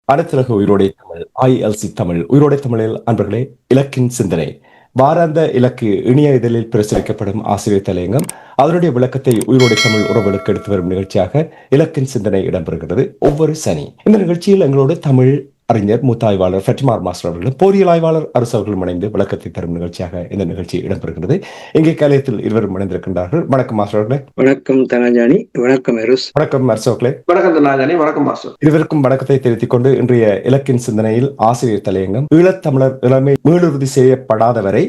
அனைத்துலக உயிரோடை தமிழ் ILC தமிழ் உயிரோடை தமிழில் அன்பர்களே, இலக்கின் சிந்தனை வாராந்த இலக்கு இணைய இதழில் பிரசுரிக்கப்படும் ஆசிரியர் தலையங்கம் அதனுடைய விளக்கத்தை உயிரோடை தமிழ் உறவுகளுக்கு எடுத்து வரும் நிகழ்ச்சியாக இலக்கின் சிந்தனை இடம்பெறுகிறது ஒவ்வொரு சனி. இந்த நிகழ்ச்சியில் எங்களோடு தமிழ் அறிஞர் மூத்த ஆய்வாளர் ஃபட்டிமார் மாஸ்டர் அவர்களும் போரியல் ஆய்வாளர் அரசு அவர்களும் இணைந்து விளக்கத்தை தரும் நிகழ்ச்சியாக இந்த நிகழ்ச்சி இடம்பெறுகிறது. இங்கே கலையத்தில் இருவரும் இணைந்திருக்கின்றார்கள். வணக்கம் மாஸ்டர் அவர்களே. வணக்கம் தனாஜானி. வணக்கம் எருஸ். வணக்கம் அரசு அவர்களே. வணக்கம் தனாஜானி. வணக்கம் மாஸ்டர். இருவருக்கும் வணக்கத்தை தெரிவித்துக் கொண்டு இன்றைய இலக்கின் சிந்தனையில் ஆசிரியர் தலையங்கம் ஈழத்தமிழர் இளமை மீளுறுதி செய்யப்படாத வரை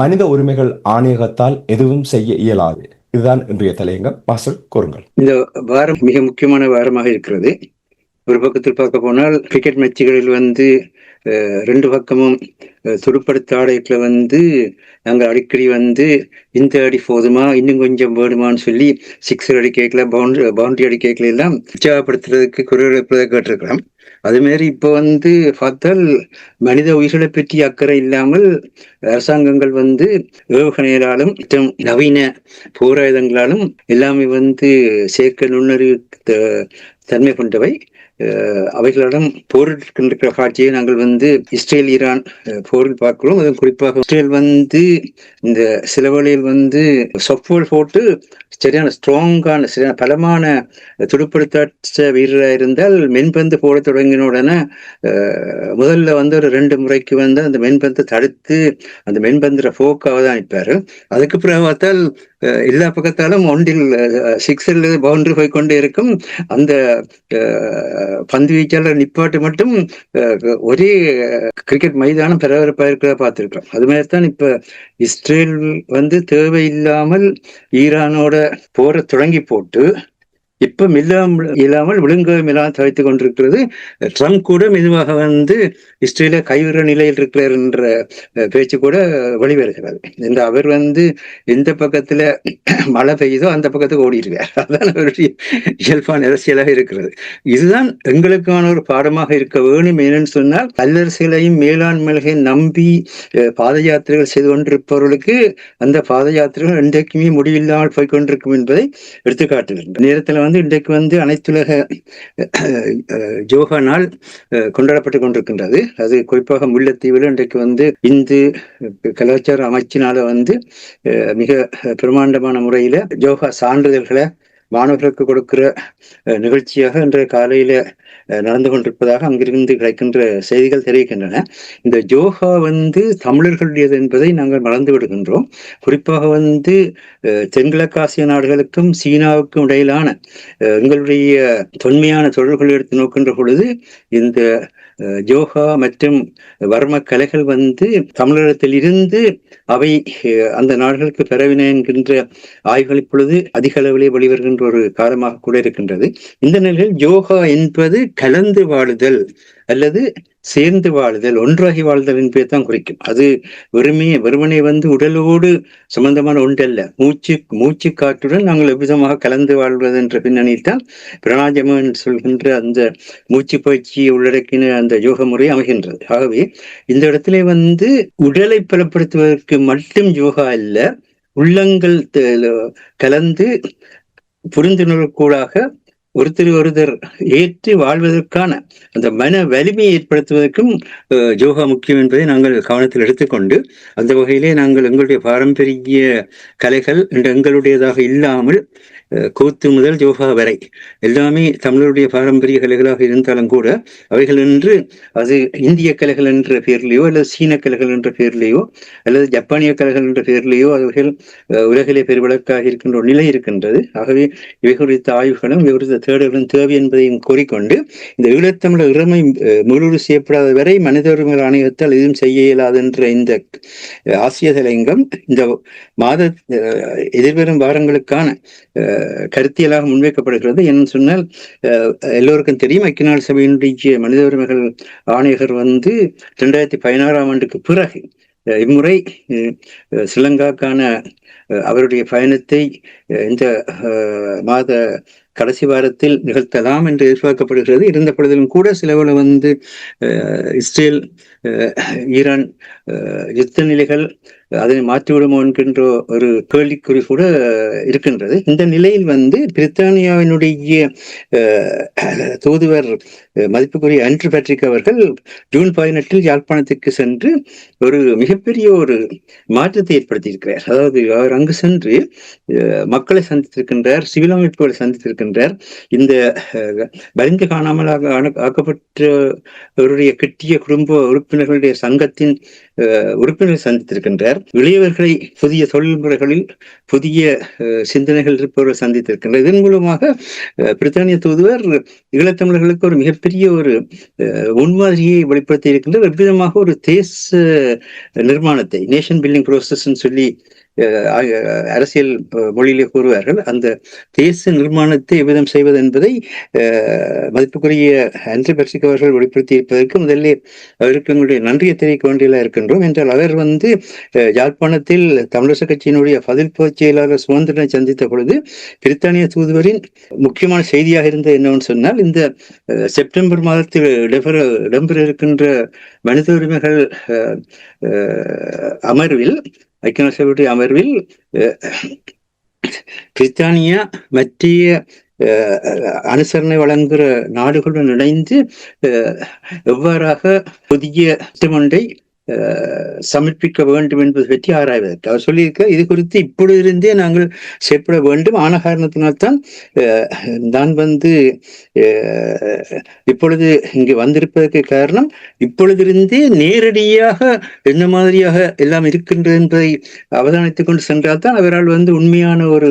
மனித உரிமைகள் ஆணையகத்தால் எதுவும் செய்ய இயலாது. இதுதான் இன்றைய தலையங்கம். மாஸ்டர் கூறுங்கள். இந்த வாரம் மிக முக்கியமான வாரமாக இருக்கிறது. ஒரு பக்கத்தில் பார்க்க போனால் கிரிக்கெட் மேட்சுகளில் ரெண்டு பக்கமும் துடுப்படுத்த ஆடைகளை நாங்கள் அடிக்கடி இந்த அடி போதுமா, இன்னும் கொஞ்சம் வேணுமான்னு சொல்லி சிக்ஸர் அடி கேட்கல, பவுண்டரி அடி கேட்கல எல்லாம் உற்சாகப்படுத்துறதுக்கு குரல் கேட்டிருக்கலாம். அதுமாரி இப்போ பார்த்தால் மனித உயிர்களை பற்றி அக்கறை இல்லாமல் அரசாங்கங்கள் ஏவுகணைகளாலும் நவீன போராயுதங்களாலும் எல்லாமே செயற்கை நுண்ணறிவு தன்மை கொண்டவை. அவைகளிடம் போரிடுகின்ற காட்சியை நாங்கள் இஸ்ரேல் ஈரான் போரில் பார்க்கிறோம். அதுவும் குறிப்பாக இஸ்ரேல் இந்த சில வேளையில் சொஃப்ட்பால் போட்டு சரியான ஸ்ட்ராங்கான சரியான பலமான துடுப்படுத்த வீரராக இருந்தால் மென்பந்து போட தொடங்கின உடனே முதல்ல ஒரு 2 முறைக்கு அந்த மென்பந்தை தடுத்து அந்த மென்பந்திர போக்கு அவதானிப்பாரு. அதுக்கு பிறகு பார்த்தால் எல்லா பக்கத்தாலும் ஒன்றில் சிக்ஸில் பவுண்டரி போய் கொண்டே இருக்கும். அந்த பந்து வீச்சாளர் நிப்பாட்டு மட்டும் ஒரே கிரிக்கெட் மைதானம் பரபரப்பாக இருக்கிறத பார்த்துருக்கோம். அது மாதிரி தான் இப்ப இஸ்ரேல் தேவையில்லாமல் ஈரானோட போற தொடங்கி போட்டு இப்ப இல்லாமல் விழுங்கவும் இல்லாமல் தவித்துக் கொண்டிருக்கிறது. ட்ரம்ப் கூட மெதுவாக இஸ்ரேல கைவிற நிலையில் இருக்கிறார் என்ற பேச்சு கூட வெளிவருகிறது. இந்த அவர் எந்த பக்கத்துல மழை பெய்யுதோ அந்த பக்கத்துக்கு ஓடிடுவார். அதான் அவருடைய இயல்பான அரசியலாக இருக்கிறது. இதுதான் எங்களுக்கான ஒரு பாடமாக இருக்க வேணும். என்னன்னு சொன்னால் கல்லரசிகளையும் மேலாண்மைகளையும் நம்பி பாத யாத்திரைகள் செய்து கொண்டிருப்பவர்களுக்கு அந்த பாத யாத்திரைகள் என்றைக்குமே முடிவில்லாமல் போய்கொண்டிருக்கும் என்பதை எடுத்துக்காட்டுகின்ற நேரத்தில் இன்றைக்கு அனைத்துலக யோகா நாள் கொண்டாடப்பட்டு கொண்டிருக்கின்றது. அது குறிப்பாக முல்லைத்தீவில் இன்றைக்கு இந்து கலாச்சார அமைச்சினால மிக பிரமாண்டமான முறையில யோகா சான்றிதழ்களை மாணவர்களுக்கு கொடுக்கிற நிகழ்ச்சியாக இன்றைய காலையில நடந்து கொண்டிருப்பதாக அங்கிருந்து கிடைக்கின்ற செய்திகள் தெரிவிக்கின்றன. இந்த யோகா தமிழர்களுடையது என்பதை நாங்கள் மறந்து விடுகின்றோம். குறிப்பாக தென்கிழக்காசிய நாடுகளுக்கும் சீனாவுக்கும் இடையிலான எங்களுடைய தொன்மையான தொடர்புகளை எடுத்து நோக்கின்ற பொழுது இந்த யோகா மற்றும் வர்ம கலைகள் தமிழகத்தில் இருந்து அவை அந்த நாடுகளுக்கு பெறவின என்கின்ற ஆய்வுகள் இப்பொழுது அதிக அளவிலே வெளிவருகின்ற ஒரு காலமாக கூட இருக்கின்றது. இந்த நிலையில் யோகா என்பது கலந்து வாழுதல் அல்லது சேர்ந்து வாழுதல், ஒன்றாகி வாழ்தல் என்பதை தான் குறிக்கும். அது வெறுமனே உடலோடு சம்பந்தமான ஒன்றல்ல, மூச்சு காற்றுடன் நாங்கள் எவ்விதமாக கலந்து வாழ்வது என்ற பின்னணியில் தான் பிராணாயாமம் சொல்கின்ற அந்த மூச்சு பயிற்சியை உள்ளடக்கின அந்த யோக முறை அமைகின்றது. ஆகவே இந்த இடத்திலே உடலை பலப்படுத்துவதற்கு மட்டும் யோகா அல்ல, உள்ளங்கள் கலந்து புரிந்துணர்வு கூடாக ஒருத்தர் ஏற்று வாழ்வதற்கான அந்த மன வலிமையை ஏற்படுத்துவதற்கும் யோகா முக்கியம் என்பதை நாங்கள் கவனத்தில் எடுத்துக்கொண்டு அந்த வகையிலே நாங்கள் எங்களுடைய பாரம்பரிய கலைகள் எங்களுடையதாக இல்லாமல் கூத்து முதல் யோகா வரை எல்லாமே தமிழருடைய பாரம்பரிய கலைகளாக இருந்தாலும் கூட அவைகள் என்று அது இந்திய கலைகள் என்ற பெயர்லேயோ அல்லது சீன கலைகள் என்ற பெயர்லேயோ அல்லது ஜப்பானிய கலைகள் என்ற பெயர்லேயோ அவைகள் உலகிலே பெருவிளக்காக இருக்கின்ற ஒரு நிலை இருக்கின்றது. ஆகவே இவை குறித்த ஆய்வுகளும் இவை குறித்த தேடல்களும் தேவை என்பதையும் கூறிக்கொண்டு இந்த ஈழத்தமிழர் இறமை முழுறு செய்யப்படாத வரை மனித உரிமை ஆணையத்தால் எதுவும் செய்ய இயலாது என்ற இந்த ஆசிய தலையங்கம் இந்த மாத எதிர்வரும் வாரங்களுக்கான கருத்தியலாக முன்வைக்கப்படுகிறது. என்ன சொன்னால் எல்லோருக்கும் தெரியும், ஐக்கிய நாடு சபையினுடைய மனித உரிமைகள் ஆணையர் வந்து 2016ஆம் ஆண்டுக்கு பிறகு இம்முறை ஸ்ரீலங்காக்கான அவருடைய பயணத்தை இந்த மாத கடைசி வாரத்தில் நிகழ்த்தலாம் என்று எதிர்பார்க்கப்படுகிறது. இருந்த பொழுதிலும் கூட சிலவள வந்து இஸ்ரேல் ஈரான் யுத்த நிலைகள் அதனை மாற்றிவிடுமோ என்கின்ற ஒரு கேள்விக்குறி கூட இருக்கின்றது. இந்த நிலையில் வந்து பிரித்தானியாவினுடைய தூதுவர் மதிப்புக்குரிய ஆண்ட்ரூ பேட்ரிக் அவர்கள் ஜூன் 18 யாழ்ப்பாணத்துக்கு சென்று ஒரு மிகப்பெரிய ஒரு மாற்றத்தை ஏற்படுத்தியிருக்கிறார். அதாவது அவர் அங்கு சென்று மக்களை சந்தித்திருக்கின்றார், சிவில் அமைப்புகளை சந்தித்திருக்கின்றார். இந்த வலிந்து காணாமலாக ஆக்கப்பட்டவருடைய கிட்டிய குடும்ப உறுப்பினர்களுடைய சங்கத்தின் உறுப்பினர்களை சந்தித்திருக்கின்றார். இளையவர்களை புதிய தொழில்முறைகளில் புதிய சிந்தனைகள் இருப்பவர்கள் சந்தித்திருக்கின்றார். இதன் மூலமாக பிரித்தானிய தூதுவர் ஈழத்தமிழர்களுக்கு ஒரு மிகப்பெரிய ஒரு முன்மாதிரியை வெளிப்படுத்தி இருக்கின்றார். எவ்விதமாக ஒரு தேச நிர்மாணத்தை, நேஷன் பில்டிங் ப்ரோசஸ் சொல்லி அரசியல் மொழியிலே கூறுவார்கள். அந்த தேச நிர்மாணத்தை எவ்விதம் செய்வது என்பதை மதிப்புக்குரிய ஆண்ட்ரூ பேட்ரிக் அவர்கள் வெளிப்படுத்தி இருப்பதற்கு முதலில் அவருக்கு எங்களுடைய நன்றியை தெரிவிக்க வேண்டியதாக இருக்கின்றோம். என்றால் அவர் வந்து யாழ்ப்பாணத்தில் தமிழரசு கட்சியினுடைய பதில் பொதுச் செயலாளர் சுமந்திரனை சந்தித்த பொழுது பிரித்தானிய தூதுவரின் முக்கியமான செய்தியாக இருந்தது என்னவென்று சொன்னால், இந்த செப்டம்பர் மாதத்தில் இடம்பெற இருக்கின்ற மனித உரிமைகள் அமர்வில், ஐக்கிய நாடு சபையுடைய அமர்வில் பிரித்தானியா மத்திய அனுசரணை வழங்குகிற நாடுகளுடன் இணைந்து எவ்வாறாக புதிய திட்டமொன்றை சமர்ப்பிக்க வேண்டும் என்பது பற்றி ஆராய்வதற்கு அவர் சொல்லியிருக்க. இது குறித்து இப்பொழுதிருந்தே நாங்கள் செயற்பட வேண்டும். ஆன காரணத்தினால்தான் நான் வந்து இப்பொழுது இங்கு வந்திருப்பதற்கு காரணம், இப்பொழுதிருந்தே நேரடியாக என்ன மாதிரியாக எல்லாம் இருக்கின்றது என்பதை அவதானித்துக் கொண்டு சென்றால்தான் அவரால் வந்து உண்மையான ஒரு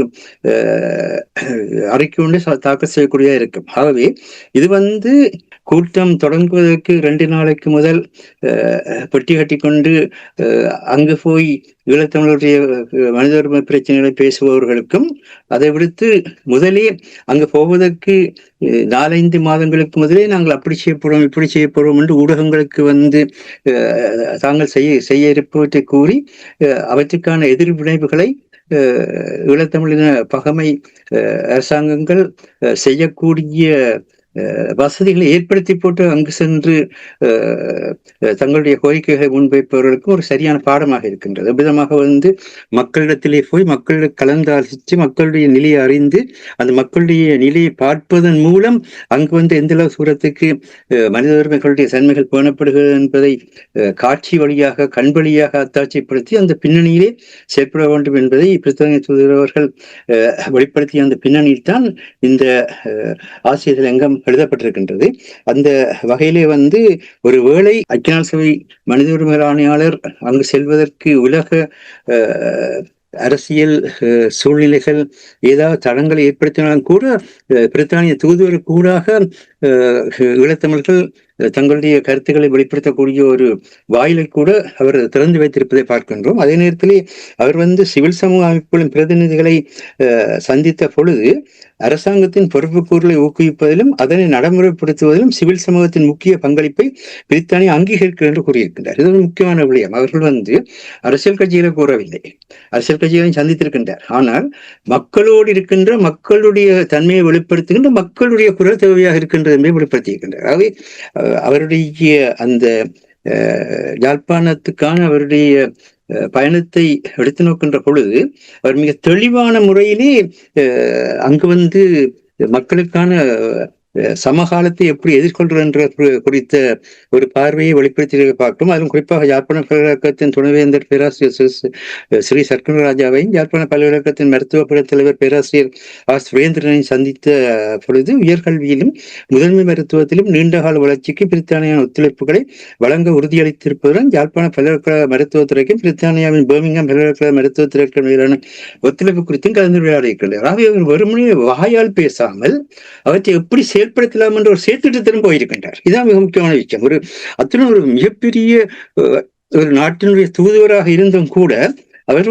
அறிக்கை ஒன்றை தாக்கல் செய்யக்கூடியதாக இருக்கும். ஆகவே இது வந்து கூட்டம் தொடங்குவதற்கு 2 நாளைக்கு முதல் பெட்டி கட்டி கொண்டு அங்கு போய் ஈழத்தமிழருடைய மனித உரிமை பிரச்சனைகளை பேசுபவர்களுக்கும், அதை விடுத்து முதலே அங்கு போவதற்கு 4-5 மாதங்களுக்கு முதலே நாங்கள் அப்படி செய்யப்படுவோம் இப்படி செய்யப்படுவோம் என்று ஊடகங்களுக்கு வந்து தாங்கள் செய்ய இருப்பவற்றை கூறி அவற்றுக்கான எதிர்விளைவுகளை ஈழத்தமிழின பகமை அரசாங்கங்கள் செய்யக்கூடிய வசதிகளை ஏற்படுத்தி போட்டு அங்கு சென்று தங்களுடைய கோரிக்கைகளை முன்வைப்பவர்களுக்கும் ஒரு சரியான பாடமாக இருக்கின்றது. விதமாக வந்து மக்களிடத்திலே போய் மக்களிடம் கலந்தாலோசித்து மக்களுடைய நிலையை அறிந்து அந்த மக்களுடைய நிலையை பார்ப்பதன் மூலம் அங்கு வந்து எந்த அளவு தூரத்துக்கு மனித உரிமைகளுடைய தன்மைகள் பேணப்படுகிறது என்பதை காட்சி வழியாக கண் வழியாக அத்தாட்சிப்படுத்தி அந்த பின்னணியிலே செயற்பட வேண்டும் என்பதை பிரித்தானிய தூதரவர்கள் வெளிப்படுத்திய அந்த பின்னணியில் தான் இந்த ஆசிய தலையங்கம் எழுதப்பட்டிருக்கின்றது. அந்த வகையிலே வந்து ஒரு வேளை ஐக்கிய நாடு சபை மனித உரிமை ஆணையாளர் அங்கு செல்வதற்கு உலக அரசியல் சூழ்நிலைகள் ஏதாவது தடங்களை ஏற்படுத்தினாலும் கூட பிரித்தானிய தூதுவர் கூடாக ஈழத்தமிழர்கள் தங்களுடைய கருத்துக்களை வெளிப்படுத்தக்கூடிய ஒரு வாயிலை கூட அவர் திறந்து வைத்திருப்பதை பார்க்கின்றோம். அதே நேரத்திலே அவர் வந்து சிவில் சமூக அமைப்புகளின் பிரதிநிதிகளை சந்தித்த பொழுது அரசாங்கத்தின் பொறுப்புக்கூறலை ஊக்குவிப்பதிலும் அதனை நடைமுறைப்படுத்துவதிலும் சிவில் சமூகத்தின் முக்கிய பங்களிப்பை பிரித்தானியா அங்கீகரிக்கிறது என்று கூறியிருக்கின்றார். இது ஒரு முக்கியமான விடயம். அவர்கள் வந்து அரசியல் கட்சிகளை கூறவில்லை, அரசியல் கட்சிகளை சந்தித்திருக்கின்றார். ஆனால் மக்களோடு இருக்கின்ற மக்களுடைய தன்மையை வெளிப்படுத்துகின்ற மக்களுடைய குரல் தேவையாக இருக்கின்றது என்பதை வெளிப்படுத்தியிருக்கின்றார். ஆகவே அவருடைய அந்த யாழ்ப்பாணத்துக்கான அவருடைய பயணத்தை எடுத்து நோக்கின்ற பொழுது அவர் மிக தெளிவான முறையிலே அங்கு வந்து மக்களுக்கான சமகாலத்தை எப்படி எதிர்கொள்கின்ற குறித்த ஒரு பார்வையை வெளிப்படுத்தி பார்க்கிறோம். அதிலும் குறிப்பாக யாழ்ப்பாண பல்கலைக்கழகத்தின் துணைவேந்தர் பேராசிரியர் ஸ்ரீ சர்க்கரராஜாவையும் யாழ்ப்பாண பல்கலைக்கழகத்தின் மருத்துவ பிற தலைவர் பேராசிரியர் சுரேந்திரனை சந்தித்த பொழுது உயர்கல்வியிலும் முதன்மை மருத்துவத்திலும் நீண்டகால வளர்ச்சிக்கு பிரித்தானியான ஒத்துழைப்புகளை வழங்க உறுதியளித்திருப்பதுடன் யாழ்ப்பாண பல்கலைக்கழக மருத்துவத்துறைக்கும் பிரித்தானியாவின் பர்மிங்ஹாம் பல்கலைக்கழக மருத்துவத்துறைக்கும் இடையிலான ஒத்துழைப்பு குறித்தும் கலந்துரையாடி இருக்கிறார். ஆகவே அவர் வெறுமனே வாயால் பேசாமல் அவற்றை எப்படி செயல்படுத்தலாம் என்ற ஒரு செயற்திட்டத்திலும் போயிருக்கின்றார். இதுதான் மிக முக்கியமான விஷயம். ஒரு அத்தனை ஒரு மிகப்பெரிய ஒரு நாட்டினுடைய தூதுவராக இருந்தும் கூட அவர்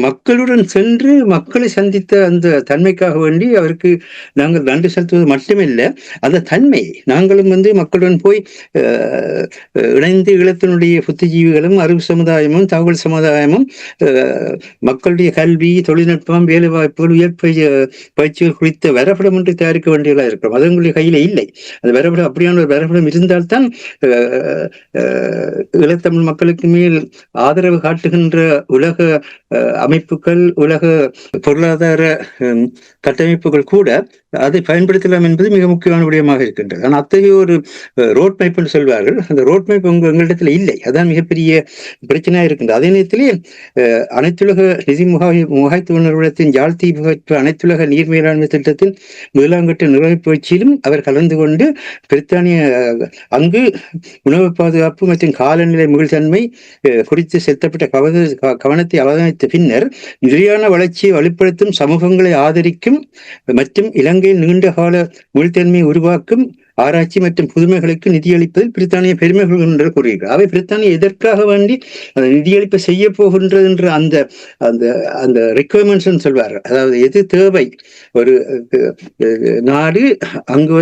மக்களுடன் சென்று மக்களை சந்தித்த அந்த தன்மைக்காக வேண்டி அவருக்கு நாங்கள் நன்றி செலுத்துவது மட்டுமில்லை, அந்த தன்மை நாங்களும் மக்களுடன் போய் இணைந்து ஈழத்தினுடைய புத்திஜீவிகளும் அறிவு சமுதாயமும் தகவல் சமுதாயமும் மக்களுடைய கல்வி தொழில்நுட்பம் வேலை வாய்ப்புகள் பயிற்சிகள் குறித்த வரைபடம் ஒன்று தயாரிக்க வேண்டியதாக இருக்கிறோம். அது உங்களுடைய கையில இல்லை. அது வரைபடம் அப்படியான ஒரு வரைபடம் இருந்தால்தான் ஈழத்தமிழ் மக்களுக்கு மேல் ஆதரவு காட்டுகின்ற உலக அமைப்புகள் உலக பொருளாதார கட்டமைப்புகள் கூட அதை பயன்படுத்தலாம் என்பது மிக முக்கியமான விடயமாக இருக்கின்றது. ஆனால் அத்தகைய ஒரு ரோட் மேப் என்று சொல்வார்கள், அந்த ரோட் மேப் எங்களிடத்தில் இல்லை. அதான் மிகப்பெரிய பிரச்சனையாக இருக்கின்றது. அதே நேரத்திலே அனைத்துலக நிதி முகாமைத்துவ நிறுவனத்தின் யாழ்த்தீவு பெற்ற அனைத்துலக நீர் மேலாண்மை திட்டத்தின் முதலாங்கட்ட நிறைவு பயிற்சியிலும் அவர் கலந்து கொண்டு பிரித்தானிய அங்கு உணவு பாதுகாப்பு மற்றும் காலநிலை மீள்தன்மை குறித்து செலுத்தப்பட்ட கவனத்தை அவதானித்த பின்னர் நிலையான வளர்ச்சியை வலுப்படுத்தும் சமூகங்களை ஆதரிக்கும் மற்றும் இலங்கையில் நீண்டகால மீள்தன்மையை உருவாக்கும் ஆராய்ச்சி மற்றும் புதுமைகளுக்கு நிதியளிப்பதில் பிரித்தானிய பெருமை கொள்கின்ற கூறுகிறார். அவை பிரித்தானியா எதற்காக வேண்டி அந்த நிதியளிப்பை செய்ய போகின்றது என்ற அந்த அந்த அந்த ரெக்குவயர்மெண்ட்ஸ் சொல்வார்கள். அதாவது எது தேவை ஒரு நாடு அங்கு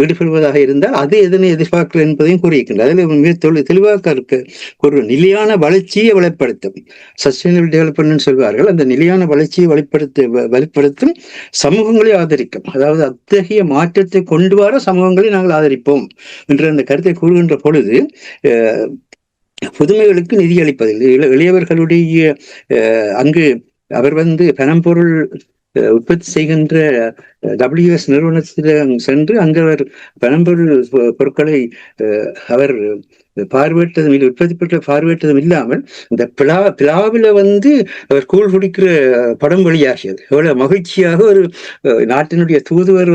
ஈடுபடுவதாக இருந்தால் அது எதனை எதிர்பார்க்கிறது என்பதையும் கூறியிருக்கின்றது. அதில் மிக தெளிவாக இருக்க ஒரு நிலையான வளர்ச்சியை வலுப்படுத்தும் சஸ்டைனபிள் டெவலப்மெண்ட் சொல்வார்கள். அந்த நிலையான வளர்ச்சியை வலுப்படுத்தும் சமூகங்களை ஆதரிக்கும். அதாவது அத்தகைய மாற்றத்தை கொண்டு வர சமூகங்களை நாங்கள் ஆதரிப்போம் என்ற அந்த கருத்தை கூறுகின்ற பொழுது புதுமைகளுக்கு நிதி அளிப்பதில் இளையவர்களுடைய அங்கு அவர் பணம்பொருள் உற்பத்தி செய்கின்ற WS நிறுவனத்திடம் சென்று அங்கு அவர் பணம்பொருள் பொருட்களை அவர் பார்வையிட்டதும் இல்லை, உற்பத்தி பெற்ற பார்வையிட்டதும் இல்லாமல் இந்த பிளாவில அவர் கூழ் குடிக்கிற படம் வெளியாகியது. எவ்வளவு மகிழ்ச்சியாக ஒரு நாட்டினுடைய தூதுவர்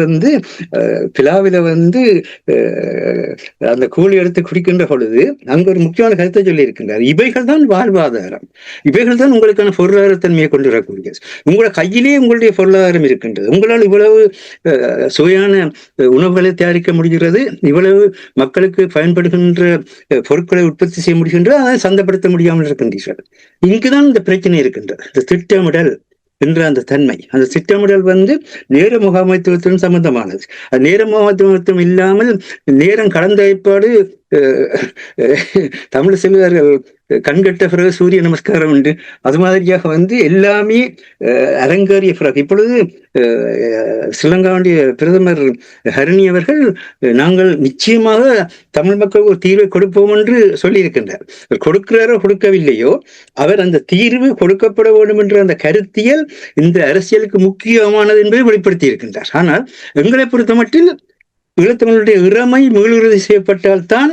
பிளாவில அந்த கூழ் எடுத்து குடிக்கின்ற பொழுது அங்கு ஒரு முக்கியமான கருத்தை சொல்லி இருக்கின்றார். இவைகள் தான் வாழ்வாதாரம், இவைகள் தான் உங்களுக்கான பொருளாதாரத்தன்மையை கொண்டு வரக்கூடியது. உங்களோட கையிலேயே உங்களுடைய பொருளாதாரம் இருக்கின்றது. உங்களால் இவ்வளவு சுவையான உணவுகளை தயாரிக்க முடிகிறது, இவ்வளவு மக்களுக்கு பயன்படுகின்ற பொருட்களை உற்பத்தி செய்ய முடிகின்றது, அதை சந்தைப்படுத்த முடியாமல் இருக்கின்றீர்கள். இங்குதான் இந்த பிரச்சனை இருக்கின்றது. இந்த திட்டமிடல் என்ற அந்த தன்மை, அந்த திட்டமிடல் நேர முகாமைத்துவத்துடன் சம்பந்தமானது. அது நேர முகாமைத்துவம் இல்லாமல் நேரம் கடந்த ஏற்பாடு தமிழ் செல்வார்கள் கண்கட்ட பிறகு சூரிய நமஸ்காரம் உண்டு. அது மாதிரியாக எல்லாமே அரங்கேறிய பிறகு இப்பொழுது ஸ்ரீலங்காவுடைய பிரதமர் ஹரணி அவர்கள் நாங்கள் நிச்சயமாக தமிழ் மக்களுக்கு ஒரு தீர்வை கொடுப்போம் என்று சொல்லியிருக்கின்றார். கொடுக்கிறாரோ கொடுக்கவில்லையோ அவர் அந்த தீர்வு கொடுக்கப்பட வேண்டும் என்ற அந்த கருத்தியல் இந்த அரசியலுக்கு முக்கியமானது என்பதை வெளிப்படுத்தி இருக்கின்றார். ஆனால் எங்களை பொறுத்த மட்டில் ஈழத்தமிழுடைய இறமை மீளுறுதி செய்யப்பட்டால்தான்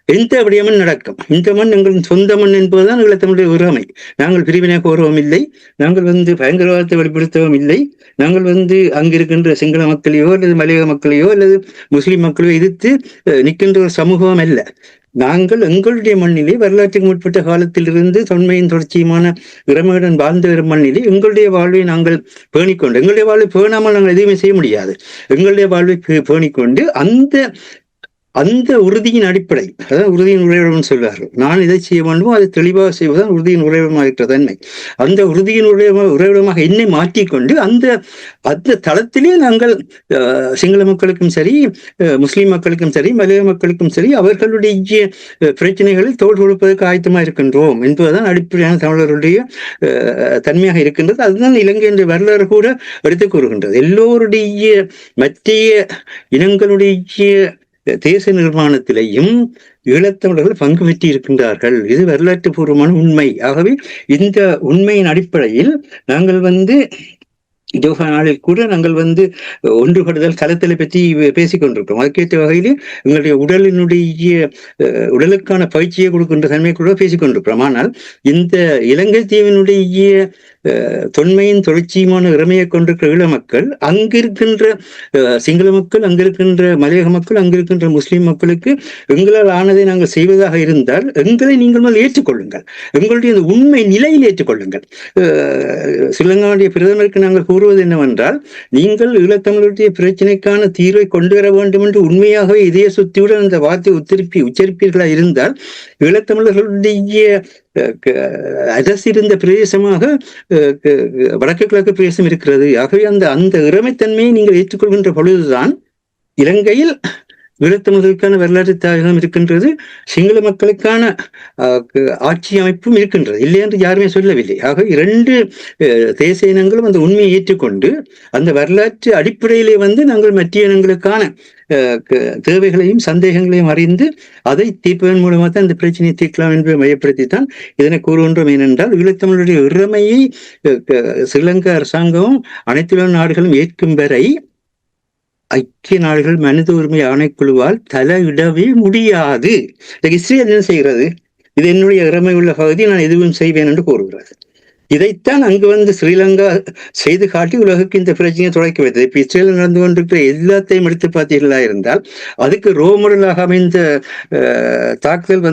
எந்த விடயமும் நடக்கும். இந்த மண் எங்களின் சொந்த மண் என்பதுதான் ஈழத்தமிழுடைய உரிமை. நாங்கள் பிரிவினை கோரவும் இல்லை, நாங்கள் பயங்கரவாதத்தை வெளிப்படுத்தவும் இல்லை, நாங்கள் அங்கிருக்கின்ற சிங்கள மக்களையோ அல்லது மலையக மக்களையோ அல்லது முஸ்லிம் மக்களையோ எதிர்த்து நிற்கின்ற ஒரு சமூகம் அல்ல. நாங்கள் எங்களுடைய மண்ணிலே வரலாற்றுக்கு முற்பட்ட காலத்திலிருந்து தொன்மையின் தொடர்ச்சியுமான இறமையுடன் வாழ்ந்த ஒரு மண்ணிலே எங்களுடைய வாழ்வை நாங்கள் பேணிக்கொண்டு, எங்களுடைய வாழ்வை பேணாமல் நாங்கள் எதுவுமே செய்ய முடியாது. எங்களுடைய வாழ்வை பேணிக்கொண்டு அந்த உறுதியின் அடிப்படை, அதாவது உறுதியின் உறைவிடம் சொல்வார்கள். நான் இதை செய்ய வேண்டுமோ அதை தெளிவாக செய்வதுதான் உறுதியின் உறைவிடமாகின்ற தன்மை. அந்த உறுதியின் உறைவிடமாக என்னை மாற்றிக்கொண்டு அந்த தளத்திலே நாங்கள் சிங்கள மக்களுக்கும் சரி, முஸ்லிம் மக்களுக்கும் சரி, மலைய மக்களுக்கும் சரி, அவர்களுடைய பிரச்சனைகளை தோல் கொடுப்பதற்கு ஆயத்தமாக இருக்கின்றோம் என்பதுதான் அடிப்படையான தமிழர்களுடைய தன்மையாக இருக்கின்றது. அதுதான் இலங்கையினுடைய வரலாறு கூட எடுத்துக் கூறுகின்றது. எல்லோருடைய மற்றைய இனங்களுடைய தேச நிர்மாணத்திலேயும் ஈழத்தமிழர்கள் பங்கு பெற்றி இருக்கின்றார்கள். இது வரலாற்று பூர்வமான உண்மை. ஆகவே இந்த உண்மையின் அடிப்படையில் நாங்கள் ஜோகா நாளில் கூட நாங்கள் ஒன்றுபடுதல் கலத்தலை பற்றி பேசிக் கொண்டிருக்கிறோம். அதுக்கேற்ற வகையிலே எங்களுடைய உடலுக்கான பயிற்சியை கொடுக்கின்ற தன்மை கூட பேசிக் கொண்டிருக்கிறோம். ஆனால் இந்த இலங்கை தீவினுடைய தொன்மையின் தொடர்ச்சியுமான இறமையை கொண்டிருக்கிற ஈழ மக்கள், அங்கிருக்கின்ற சிங்கள மக்கள், அங்கிருக்கின்ற மலையக மக்கள், அங்கிருக்கின்ற முஸ்லிம் மக்களுக்கு எங்களால் ஆனதை நாங்கள் செய்வதாக இருந்தால் எங்களை நீங்கள் ஏற்றுக்கொள்ளுங்கள், எங்களுடைய உண்மை நிலையில் ஏற்றுக்கொள்ளுங்கள். ஸ்ரீலங்காவுடைய பிரதமருக்கு நாங்கள் கூறுவது என்னவென்றால், நீங்கள் ஈழத்தமிழுடைய பிரச்சனைக்கான தீர்வை கொண்டு வர வேண்டும் என்று உண்மையாகவே இதய சுத்தியுடன் அந்த வார்த்தை உச்சரிப்பீர்களாக இருந்தால் ஈழத்தமிழர்களுடைய அரசிருந்த பிரதேசமாக வடக்கு கிழக்கு பிரதேசம் இருக்கிறது. ஆகவே அந்த அந்த இறைமைத்தன்மையை நீங்கள் ஏற்றுக்கொள்கின்ற பொழுதுதான் இலங்கையில் ஈழத்தமிழர்களுக்கான வரலாற்று தாயகம் இருக்கின்றது, சிங்கள மக்களுக்கான ஆட்சி அமைப்பும் இருக்கின்றது, இல்லை என்று யாருமே சொல்லவில்லை. ஆக இரண்டு தேசிய இனங்களும் அந்த உண்மையை ஏற்றுக்கொண்டு அந்த வரலாற்று அடிப்படையிலே நாங்கள் மற்ற இனங்களுக்கான தேவைகளையும் சந்தேகங்களையும் அறிந்து அதை தீர்ப்பதன் மூலமாக தான் இந்த பிரச்சனையை தீர்க்கலாம் என்பதை மையப்படுத்தித்தான் இதனை கூறுகின்றோம். ஏனென்றால் ஈழத்தமிழருடைய இறைமையை ஸ்ரீலங்கா அரசாங்கமும் அனைத்து நாடுகளும் ஏற்கும் வரை ஐக்கிய நாடுகள் மனித உரிமை ஆணைக்குழுவால் தலையிடவே முடியாது. இஸ்ரேல் என்ன செய்கிறது? இது என்னுடைய இறைமை உள்ள பகுதி, நான் எதுவும் செய்வேன் என்று கூறுகிறது. இதைத்தான் அங்கு ஸ்ரீலங்கா செய்து காட்டி உலகுக்கு இந்த பிரச்சனையை தொடக்கி வைத்தது. இப்ப இஸ்ரேல் நடந்து கொண்டிருக்கிற எல்லாத்தையும் எடுத்து பார்த்தீர்களா இருந்தால் அதுக்கு ரோமரலாக அமைந்த தாக்குதல்